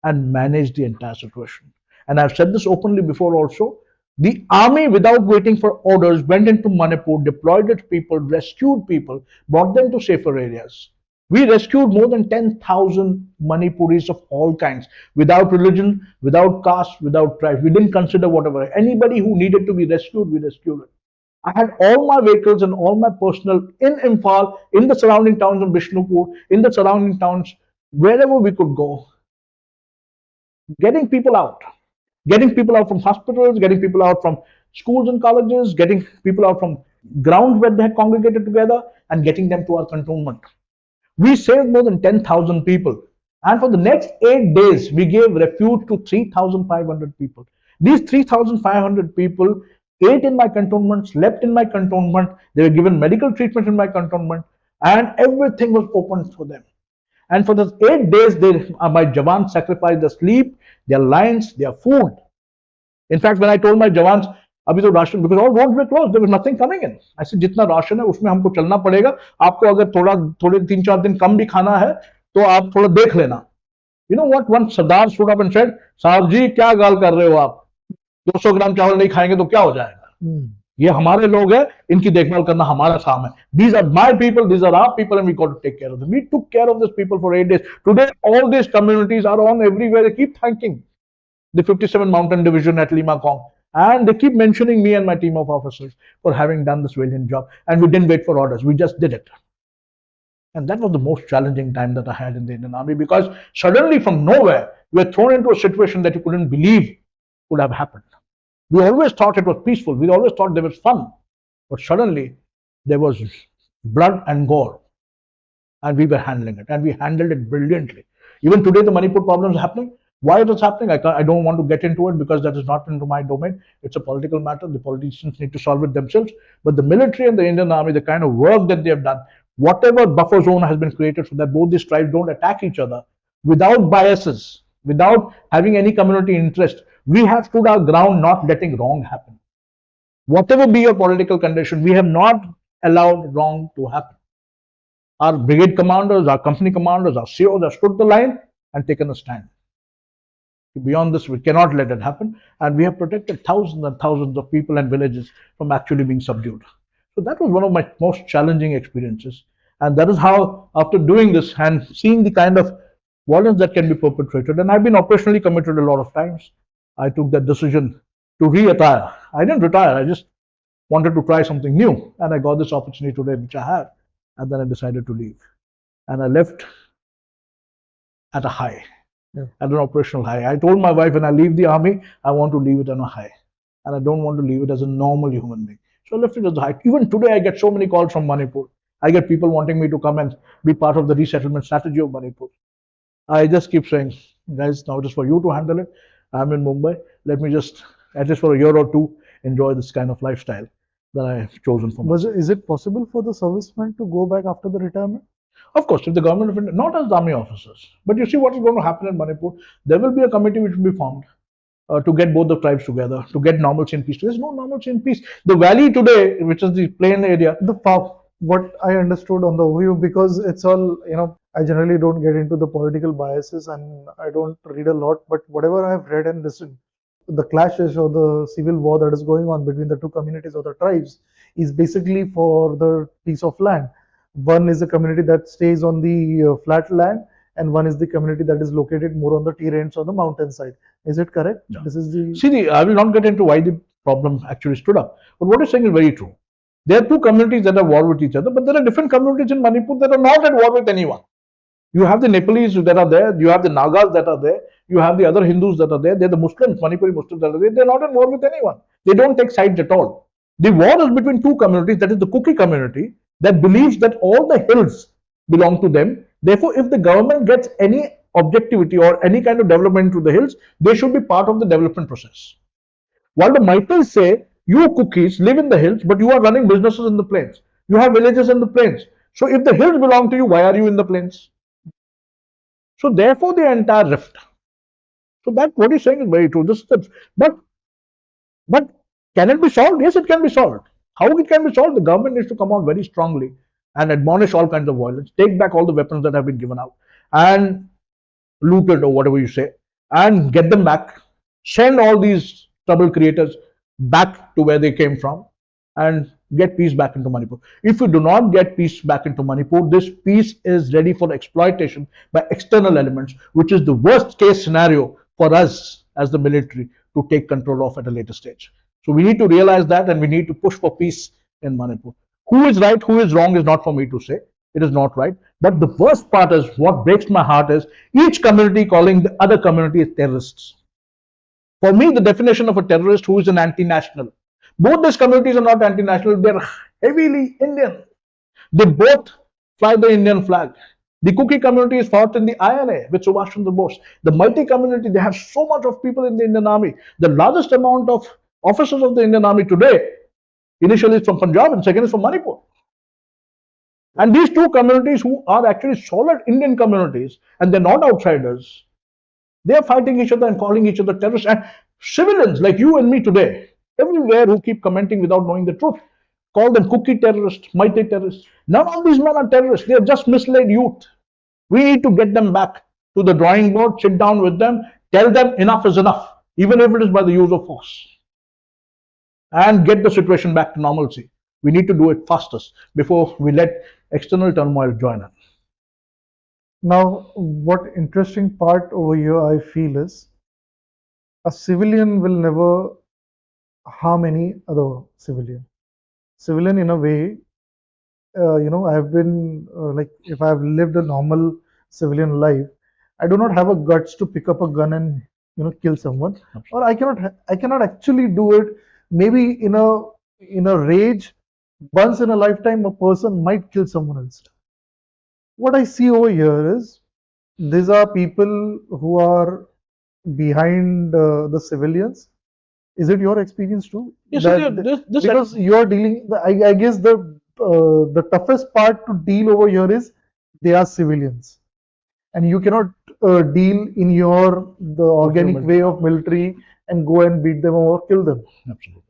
and manage the entire situation. And I've said this openly before also. The army, without waiting for orders, went into Manipur, deployed its people, rescued people, brought them to safer areas. We rescued more than 10,000 Manipuris of all kinds, without religion, without caste, without tribe. We didn't consider whatever. Anybody who needed to be rescued, we rescued it. I had all my vehicles and all my personnel in Imphal, in the surrounding towns of Bishnupur, in the surrounding towns, wherever we could go, getting people out. Getting people out from hospitals, getting people out from schools and colleges, getting people out from grounds where they had congregated together, and getting them to our cantonment. We saved more than 10,000 people. And for the next 8 days, we gave refuge to 3,500 people. These 3,500 people ate in my cantonment, slept in my cantonment, they were given medical treatment in my cantonment, and everything was open for them. And for those 8 days, my Jawans sacrificed their sleep, their lines, their food. In fact, when I told my Jawans, अभी तो ration, because all roads were closed, there was nothing coming in. I said, जितना ration है उसमें हमको चलना पड़ेगा. आपको अगर थोड़े 3-4 दिन कम भी खाना है तो आप थोड़ा देख लेना. You know what? One Sardar stood up and said, साहब जी क्या गाल कर रहे हो आप? 200 ग्राम चावल नहीं खाएंगे तो क्या हो जाएगा? ये हमारे लोग हैं, इनकी देखभाल करना हमारा काम है. These are my people, these are our people, and we got to take care of them. We took care of these people for 8 days. Today, all these communities are on everywhere. They keep thanking the 57 Mountain Division at Lima Kong. And they keep mentioning me and my team of officers for having done this valiant job. And we didn't wait for orders. We just did it. And that was the most challenging time that I had in the Indian Army, because suddenly from nowhere, we were thrown into a situation that you couldn't believe could have happened. We always thought it was peaceful. We always thought there was fun. But suddenly there was blood and gore. And we were handling it. And we handled it brilliantly. Even today, the Manipur problem is happening. Why it is happening, I don't want to get into it, because that is not into my domain. It's a political matter. The politicians need to solve it themselves. But the military and the Indian Army, the kind of work that they have done, whatever buffer zone has been created so that both these tribes don't attack each other, without biases, without having any community interest, we have stood our ground, not letting wrong happen. Whatever be your political condition, we have not allowed wrong to happen. Our brigade commanders, our company commanders, our COs have stood the line and taken a stand. Beyond this, we cannot let it happen, and we have protected thousands and thousands of people and villages from actually being subdued. So that was one of my most challenging experiences, and that is how, after doing this and seeing the kind of violence that can be perpetrated, and I've been operationally committed a lot of times, I took that decision to retire. I didn't retire, I just wanted to try something new, and I got this opportunity today, which I have, and then I decided to leave. And I left at a high. At an operational high. I told my wife, when I leave the army, I want to leave it on a high. And I don't want to leave it as a normal human being. So I left it as a high. Even today, I get so many calls from Manipur. I get people wanting me to come and be part of the resettlement strategy of Manipur. I just keep saying, guys, now it is for you to handle it. I'm in Mumbai. Let me just, at least for a year or two, enjoy this kind of lifestyle that I have chosen for myself. Is it possible for the servicemen to go back after the retirement? Of course, if the government of India, not as army officers, but you see what is going to happen in Manipur, there will be a committee which will be formed to get both the tribes together, to get normalcy and peace. There is no normalcy and peace. The valley today, which is the plain area, what I understood on the overview, because it's all, I generally don't get into the political biases and I don't read a lot, but whatever I've read and listened, the clashes or the civil war that is going on between the two communities or the tribes is basically for the piece of land. One is a community that stays on the flat land, and one is the community that is located more on the terrains or the mountain side. Is it correct? Yeah. This is the. See, I will not get into why the problem actually stood up, but what you're saying is very true. There are two communities that are at war with each other, but there are different communities in Manipur that are not at war with anyone. You have the Nepalese that are there, you have the Nagas that are there, you have the other Hindus that are there, they're the Muslims, Manipuri Muslims that are there. They're not at war with anyone. They don't take sides at all. The war is between two communities, that is the Kuki community, that believes that all the hills belong to them. Therefore, if the government gets any objectivity or any kind of development to the hills, they should be part of the development process. While the Maitris say, you Kukis live in the hills, but you are running businesses in the plains. You have villages in the plains. So if the hills belong to you, why are you in the plains? So therefore, the entire rift. So that what he's saying is very true. But can it be solved? Yes, it can be solved. How it can be solved? The government needs to come out very strongly and admonish all kinds of violence, take back all the weapons that have been given out and looted or whatever you say, and get them back, send all these trouble creators back to where they came from, and get peace back into Manipur. If we do not get peace back into Manipur, this peace is ready for exploitation by external elements, which is the worst case scenario for us as the military to take control of at a later stage. So we need to realize that, and we need to push for peace in Manipur. Who is right, who is wrong is not for me to say. It is not right. But the worst part is, what breaks my heart is each community calling the other community terrorists. For me, the definition of a terrorist who is an anti-national. Both these communities are not anti-national, they're heavily Indian. They both fly the Indian flag. The Kuki community is fought in the INA with Subhash Chandra Bose. The multi community, they have so much of people in the Indian Army. The largest amount of officers of the Indian Army today, initially is from Punjab and second is from Manipur. And these two communities, who are actually solid Indian communities and they're not outsiders, they are fighting each other and calling each other terrorists. And civilians like you and me today, everywhere, who keep commenting without knowing the truth, call them Kuki terrorists, Mighty terrorists. None of these men are terrorists. They are just misled youth. We need to get them back to the drawing board, sit down with them, tell them enough is enough, even if it is by the use of force, and get the situation back to normalcy. We need to do it fastest before we let external turmoil join in. Now, what interesting part over here I feel is a civilian will never harm any other civilian. Civilian, in a way, I've been like, if I've lived a normal civilian life, I do not have a guts to pick up a gun and kill someone, or I cannot actually do it. Maybe in a rage, once in a lifetime, a person might kill someone else. What I see over here is these are people who are behind the civilians. Is it your experience too? Yes, because you're dealing. I guess the toughest part to deal over here is they are civilians, and you cannot deal in the organic way of military and go and beat them or kill them. Absolutely.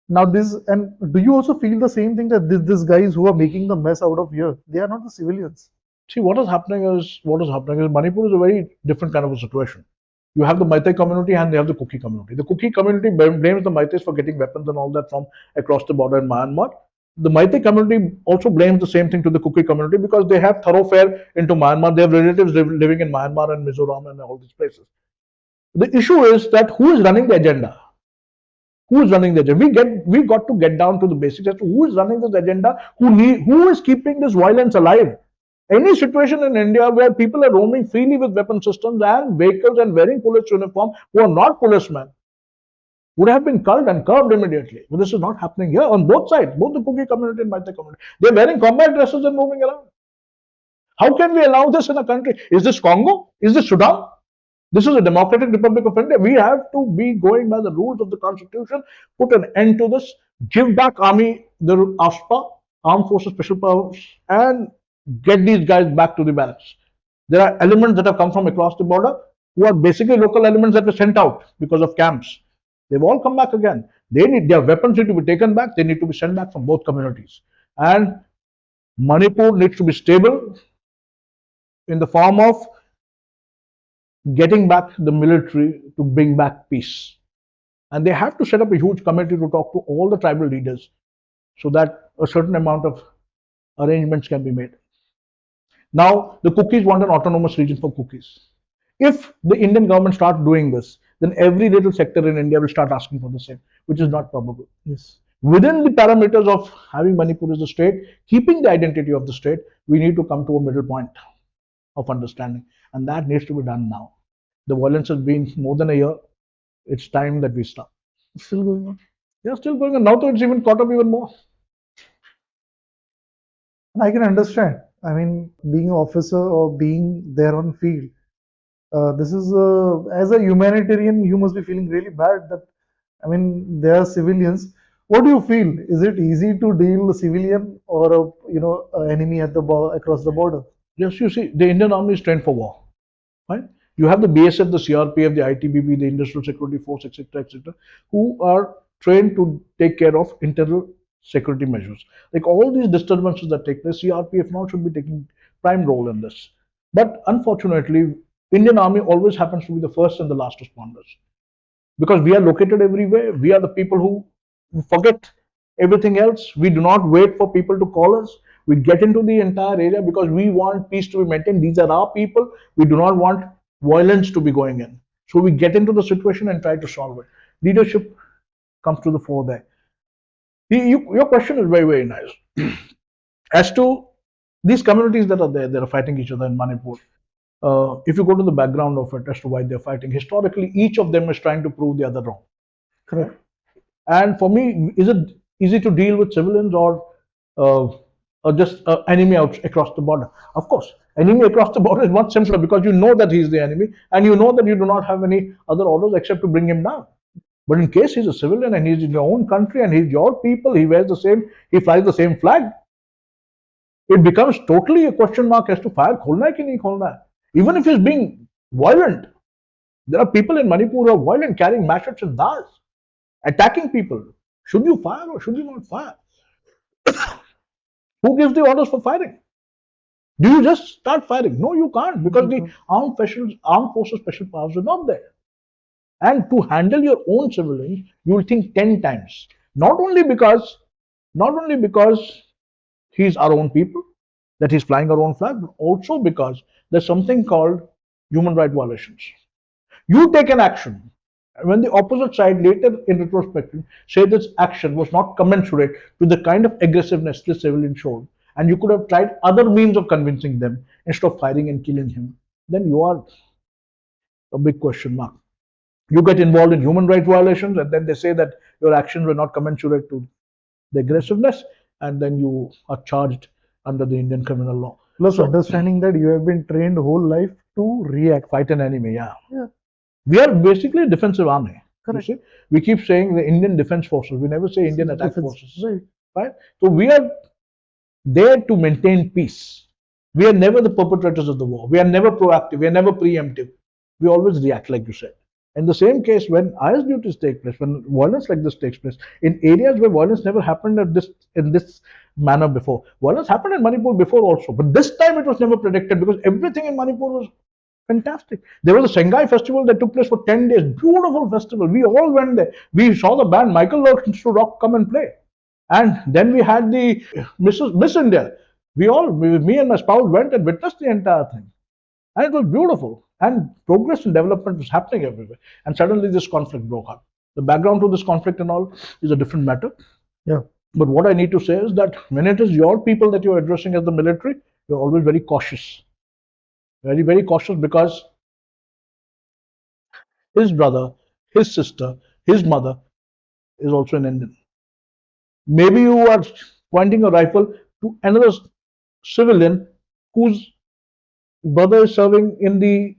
Now and do you also feel the same thing, that these guys who are making the mess out of here, they are not the civilians? See, what is happening is Manipur is a very different kind of a situation. You have the Meitei community and they have the Kuki community. The Kuki community blames the Meiteis for getting weapons and all that from across the border in Myanmar. The Meitei community also blames the same thing to the Kuki community because they have thoroughfare into Myanmar. They have relatives living in Myanmar and Mizoram and all these places. The issue is that who is running the agenda? Who is running the agenda? We got to get down to the basics as to who is running this agenda, who is keeping this violence alive. Any situation in India where people are roaming freely with weapon systems and vehicles and wearing police uniform who are not policemen would have been culled and curbed immediately. But this is not happening here on both sides, both the Kuki community and Meitei community. They're wearing combat dresses and moving around. How can we allow this in a country? Is this Congo? Is this Sudan? This is a democratic Republic of India. We have to be going by the rules of the Constitution, put an end to this, give back army, the AFSPA, Armed Forces Special Powers, and get these guys back to the barracks. There are elements that have come from across the border who are basically local elements that were sent out because of camps. They've all come back again. Their weapons need to be taken back. They need to be sent back from both communities. And Manipur needs to be stable in the form of getting back the military to bring back peace. And they have to set up a huge committee to talk to all the tribal leaders so that a certain amount of arrangements can be made. Now, the Kukis want an autonomous region for Kukis. If the Indian government starts doing this, then every little sector in India will start asking for the same, which is not probable. Yes. Within the parameters of having Manipur as a state, keeping the identity of the state, we need to come to a middle point of understanding. And that needs to be done now. The violence has been more than a year. It's time that we stop. It's still going on. Yeah, still going on. Now it's even caught up even more. And I can understand. I mean, being an officer or being there on field, this is as a humanitarian, you must be feeling really bad that, I mean, they are civilians. What do you feel? Is it easy to deal with a civilian or an enemy at across the border? Yes, you see, the Indian Army is trained for war, right? You have the BSF, the CRPF, the ITBP, the Industrial Security Force, etc., who are trained to take care of internal security measures. Like all these disturbances that take place, CRPF now should be taking prime role in this. But unfortunately, Indian Army always happens to be the first and the last responders. Because we are located everywhere, we are the people who forget Everything else, we do not wait for people to call us. We get into the entire area because we want peace to be maintained. These are our people. We do not want violence to be going in. So we get into the situation and try to solve it. Leadership comes to the fore there. Your question is very, very nice. As to these communities that are there, that are fighting each other in Manipur. If you go to the background of it as to why they're fighting, historically, each of them is trying to prove the other wrong. Correct. And for me, is it easy to deal with civilians uh, or just enemy out across the border? Of course, enemy across the border is much simpler because you know that he's the enemy and you know that you do not have any other orders except to bring him down. But in case he's a civilian and he's in your own country and he's your people, he wears the same, he flies the same flag, it becomes totally a question mark as to fire kholna hai ki nahi kholna hai. Even if he's being violent, there are people in Manipur who are violent, carrying machetes and dars, attacking people. Should you fire or should you not fire? Who gives the orders for firing? Do you just start firing? No, you can't, because the armed forces special powers are not there. And to handle your own civilians, you will think 10 times. Not only because he's our own people, that he's flying our own flag, but also because there's something called human rights violations. You take an action, and when the opposite side later in retrospective say this action was not commensurate with the kind of aggressiveness this civilian showed, and you could have tried other means of convincing them instead of firing and killing him, then you are a big question mark. You get involved in human rights violations, and then they say that your actions were not commensurate to the aggressiveness, and then you are charged under the Indian criminal law. Plus, understanding that you have been trained whole life to react. Fight an enemy, yeah. Yeah. We are basically a defensive army. Correct. You see? We keep saying the Indian Defence Forces. We never say Indian Attack Forces. Right. Right? So we are there to maintain peace. We are never the perpetrators of the war. We are never proactive. We are never preemptive. We always react, like you said. In the same case, when IS duties take place, when violence like this takes place, in areas where violence never happened in this manner before. Violence happened in Manipur before also, but this time it was never predicted because everything in Manipur was fantastic. There was a Shanghai festival that took place for 10 days. Beautiful festival. We all went there. We saw the band Michael Lurk's to rock come and play. And then we had the Miss India. Me and my spouse went and witnessed the entire thing. And it was beautiful. And progress and development was happening everywhere. And suddenly this conflict broke out. The background to this conflict and all is a different matter. Yeah. But what I need to say is that when it is your people that you're addressing as the military, you're always very cautious. Very, very cautious, because his brother, his sister, his mother is also an Indian. Maybe you are pointing a rifle to another civilian whose brother is serving in the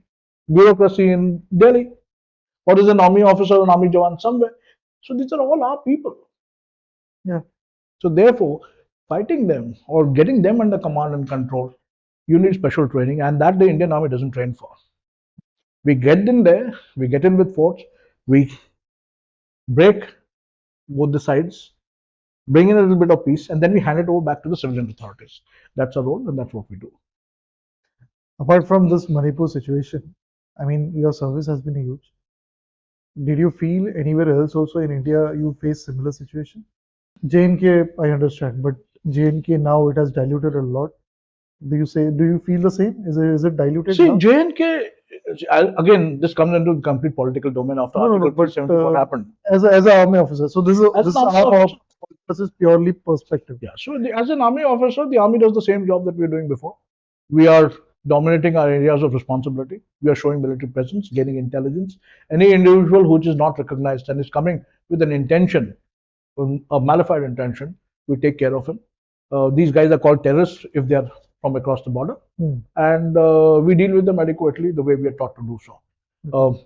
bureaucracy in Delhi, or is an army officer or an army jawan somewhere. So these are all our people. Yeah. So therefore, fighting them or getting them under command and control, you need special training, and that the Indian Army doesn't train for. We get in there, we get in with force, we break both the sides, bring in a little bit of peace, and then we hand it over back to the civilian authorities. That's our role, and that's what we do. Apart from this Manipur situation, I mean, your service has been huge. Did you feel anywhere else also in India you face similar situation? J&K, I understand, but J&K now it has diluted a lot. Do you feel the same? Is it diluted See, now? J&K, again, this comes into the complete political domain after Article 370, what happened. As an army officer, so this is purely perspective. Yeah, so as an army officer, the army does the same job that we were doing before. We are dominating our areas of responsibility. We are showing military presence, gaining intelligence. Any individual who is not recognized and is coming with an intention, a malified intention, we take care of him. These guys are called terrorists if they are from across the border, and we deal with them adequately the way we are taught to do so.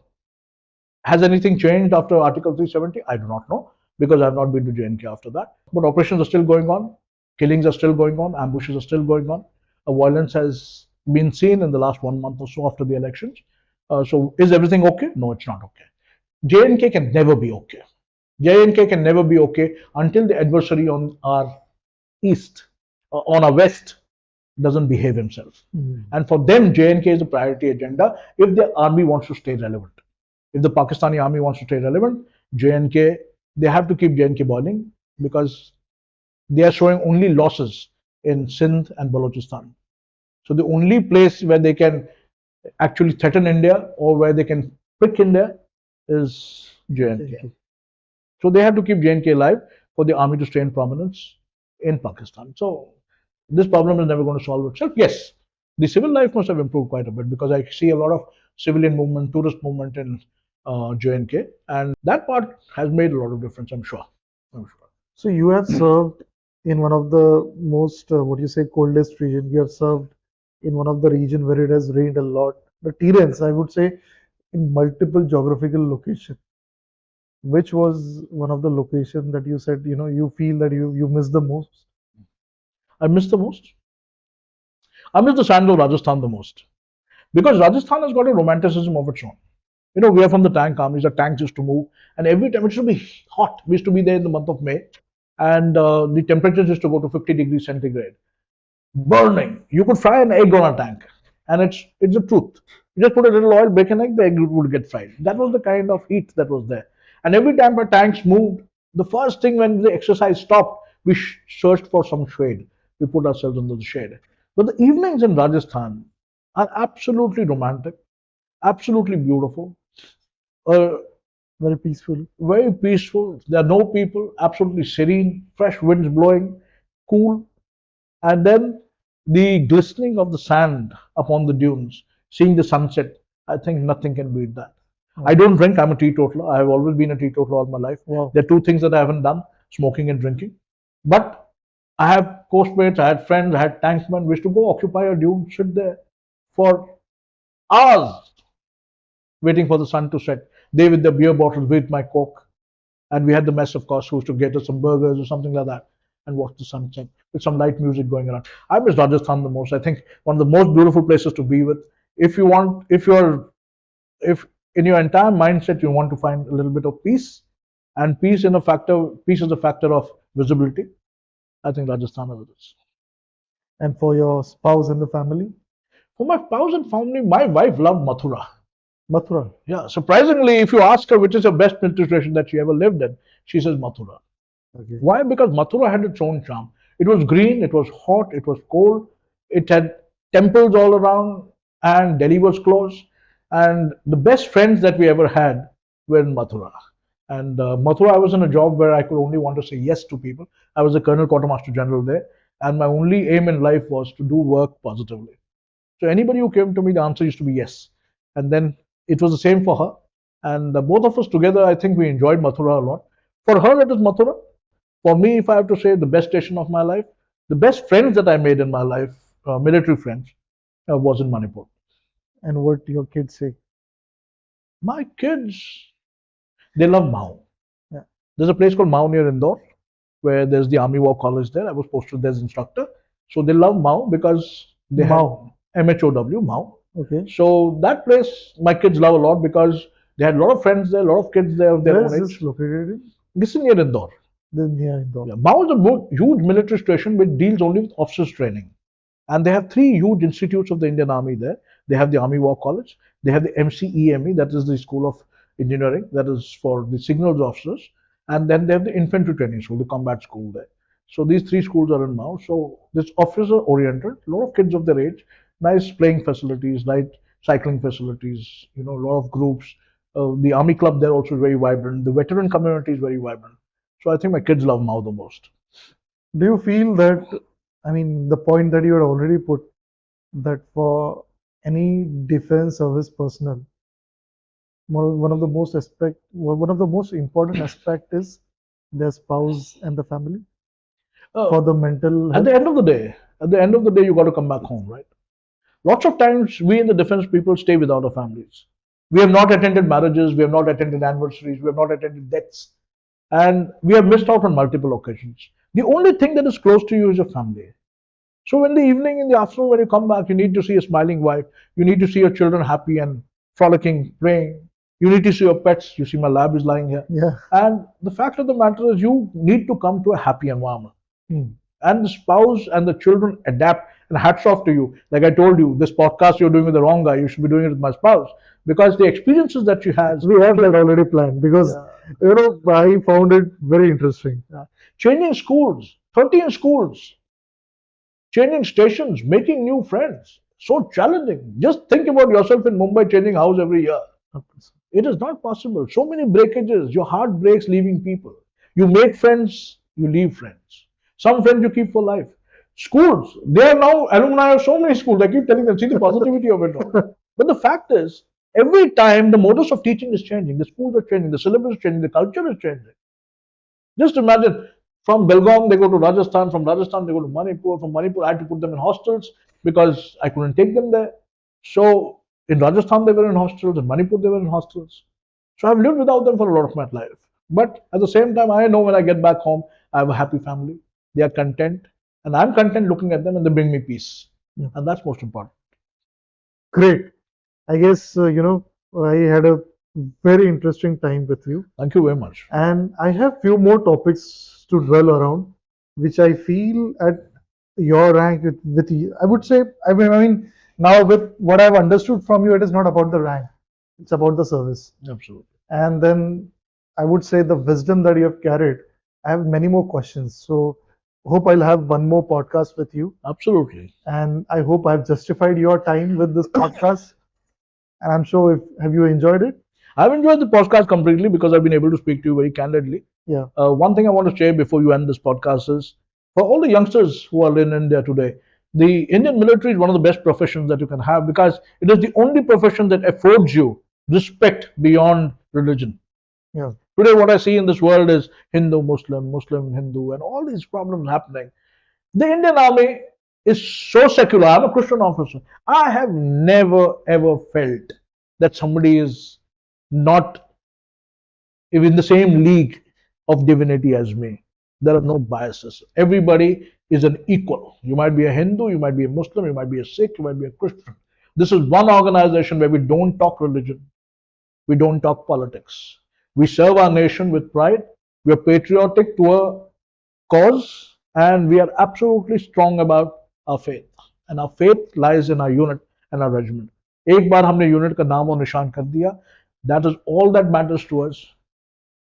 Has anything changed after Article 370? I do not know, because I have not been to J&K after that. But operations are still going on, killings are still going on, ambushes are still going on. Violence has been seen in the last 1 month or so after the elections. So is everything okay? No, it's not okay. J&K can never be okay. J&K can never be okay until the adversary on our east, on our west, doesn't behave himself. And for them, J&K is a priority agenda if the army wants to stay relevant. If the Pakistani army wants to stay relevant, J&K, they have to keep J&K boiling, because they are showing only losses in Sindh and Balochistan. So the only place where they can actually threaten India or where they can pick India is J&K. So they have to keep J&K alive for the army to stay in prominence in Pakistan. So this problem is never going to solve itself. Yes, the civil life must have improved quite a bit because I see a lot of civilian movement, tourist movement in J&K, and that part has made a lot of difference. I'm sure. So you have served in one of the most, what you say, coldest region. You have served in one of the region where it has rained a lot. The terrains, I would say, in multiple geographical location. Which was one of the location that you said, you feel that you miss the most? I miss the most. I miss the sand of Rajasthan the most because Rajasthan has got a romanticism of its own. We are from the tank armies. The tanks used to move, and every time it used to be hot. We used to be there in the month of May, and the temperatures used to go to 50 degrees centigrade, burning. You could fry an egg on a tank, and it's the truth. You just put a little oil, break an egg, the egg would get fried. That was the kind of heat that was there. And every time our tanks moved, the first thing when the exercise stopped, we searched for some shade. We put ourselves under the shade. But the evenings in Rajasthan are absolutely romantic, absolutely beautiful. Uh, Very peaceful. Very peaceful. There are no people, absolutely serene, fresh winds blowing, cool. And then the glistening of the sand upon the dunes, seeing the sunset. I think nothing can beat that. I don't drink, I'm a teetotaler. I have always been a teetotaler all my life. Wow. There are two things that I haven't done, smoking and drinking. But I have postmates, I had friends, I had tanksmen. We used to go occupy a dune, sit there for hours waiting for the sun to set. They with the beer bottles, with my coke. And we had the mess, of course, who used to get us some burgers or something like that and watch the sunset with some light music going around. I miss Rajasthan the most. I think one of the most beautiful places to be with. If in your entire mindset you want to find a little bit of peace, and peace is a factor of visibility, I think Rajasthan is it. And for your spouse and the family? For my spouse and family, my wife loved Mathura. Mathura. Yeah, surprisingly, if you ask her which is her best military station that she ever lived in, she says Mathura. Okay. Why? Because Mathura had its own charm. It was green, it was hot, it was cold, it had temples all around, and Delhi was close. And the best friends that we ever had were in Mathura. And Mathura, I was in a job where I could only want to say yes to people. I was a Colonel Quartermaster General there, and my only aim in life was to do work positively. So anybody who came to me, the answer used to be yes. And then it was the same for her. And both of us together, I think we enjoyed Mathura a lot. For her, it is Mathura. For me, if I have to say the best station of my life, the best friends that I made in my life, military friends, was in Manipur. And what your kids say? My kids, they love Mao. Yeah. There's a place called Mao near Indore, where there's the Army War College there. I was posted there as instructor. So they love Mao because they Mao. have MHOW, Mao. Okay. So that place, my kids love a lot because they had a lot of friends there, a lot of kids there of their Where own is age. this located in? This is near Indore. Near Indore. Yeah. Mao is a huge military station which deals only with officers training. And they have three huge institutes of the Indian Army there. They have the Army War College, they have the MCEME, that is the School of Engineering, that is for the signals officers, and then they have the Infantry Training School, the combat school there. So these three schools are in Mao. So this officer oriented, a lot of kids of their age, nice playing facilities, nice cycling facilities, a lot of groups. The Army Club there also is very vibrant. The veteran community is very vibrant. So I think my kids love Mao the most. Do you feel that, the point that you had already put, that for any defense service personnel, one of the most important aspect is their spouse and the family for the mental At health? the end of the day, you got to come back home, right? Lots of times, we in the defense people stay without our families. We have not attended marriages, we have not attended anniversaries, we have not attended deaths, and we have missed out on multiple occasions. The only thing that is close to you is your family. So in the evening, in the afternoon, when you come back, you need to see a smiling wife. You need to see your children happy and frolicking, playing. You need to see your pets. You see my lab is lying here. Yeah. And the fact of the matter is you need to come to a happy environment. And the spouse and the children adapt. And hats off to you. Like I told you, this podcast you're doing with the wrong guy. You should be doing it with my spouse. Because the experiences that she has. We have that already planned because, I found it very interesting. Changing schools. 13 schools, changing stations, making new friends. So challenging. Just think about yourself in Mumbai changing house every year. It is not possible. So many breakages. Your heart breaks leaving people. You make friends, you leave friends. Some friends you keep for life. Schools, they are now alumni of so many schools. I keep telling them, see the positivity of it all. But the fact is, every time the modus of teaching is changing, the schools are changing, the syllabus is changing, the culture is changing. Just imagine, from Belgaum they go to Rajasthan, from Rajasthan they go to Manipur, from Manipur I had to put them in hostels because I couldn't take them there. So in Rajasthan they were in hostels, in Manipur they were in hostels. So I've lived without them for a lot of my life. But at the same time, I know when I get back home, I have a happy family. They are content, and I'm content looking at them, and they bring me peace. Yeah. And that's most important. Great. I guess, I had a very interesting time with you. Thank you very much. And I have few more topics to dwell around, which I feel at your rank with you. I would say, I mean, now with what I've understood from you, it is not about the rank. It's about the service. Absolutely. And then I would say the wisdom that you have carried. I have many more questions. So hope I'll have one more podcast with you. Absolutely. And I hope I've justified your time with this podcast. And I'm sure have you enjoyed it? I've enjoyed the podcast completely because I've been able to speak to you very candidly. Yeah. One thing I want to say before you end this podcast is, for all the youngsters who are in India today, the Indian military is one of the best professions that you can have because it is the only profession that affords you respect beyond religion. Yeah. Today, what I see in this world is Hindu, Muslim, Muslim, Hindu, and all these problems happening. The Indian Army is so secular. I'm a Christian officer. I have never ever felt that somebody is not in the same league of divinity as me. There are no biases. Everybody is an equal. You might be a Hindu, you might be a Muslim, you might be a Sikh, you might be a Christian. This is one organization where we don't talk religion, we don't talk politics. We serve our nation with pride. We are patriotic to a cause, and we are absolutely strong about our faith. And our faith lies in our unit and our regiment. एक बार हमने unit का नाम और निशान कर दिया. That is all that matters to us.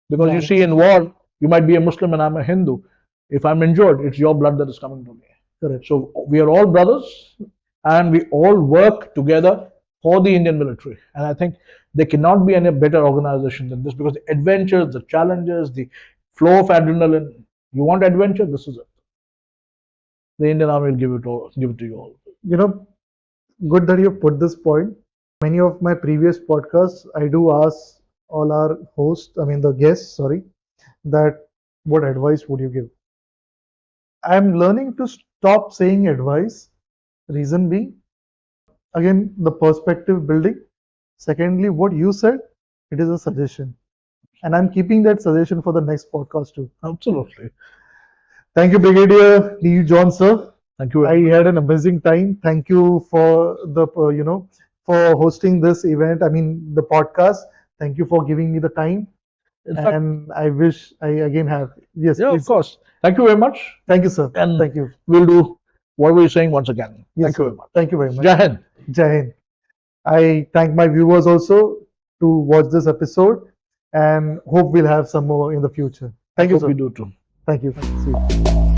Because you see, in war, you might be a Muslim and I'm a Hindu. If I'm injured, it's your blood that is coming to me. Correct. So we are all brothers, and we all work together for the Indian military. And I think there cannot be any better organization than this because the adventures, the challenges, the flow of adrenaline. You want adventure? This is it. The Indian Army will give it to you all. Good that you put this point. Many of my previous podcasts, I do ask all our hosts, the guests, that what advice would you give? I'm learning to stop saying advice. Reason being, again, the perspective building. Secondly, what you said, it is a suggestion. And I'm keeping that suggestion for the next podcast too. Absolutely. Thank you, Brigadier Neil John, sir. Thank you. I had an amazing time. Thank you for the, for hosting this event. The podcast. Thank you for giving me the time. And I wish I again have. Yes. Yeah, of course. Thank you very much. Thank you, sir. And thank you. We'll do what were you saying once again. Yes, thank you very much. Thank you very much. Jai Hind. Jai Hind. I thank my viewers also to watch this episode and hope we'll have some more in the future. Thank you, sir. We do too. Thank you. See you.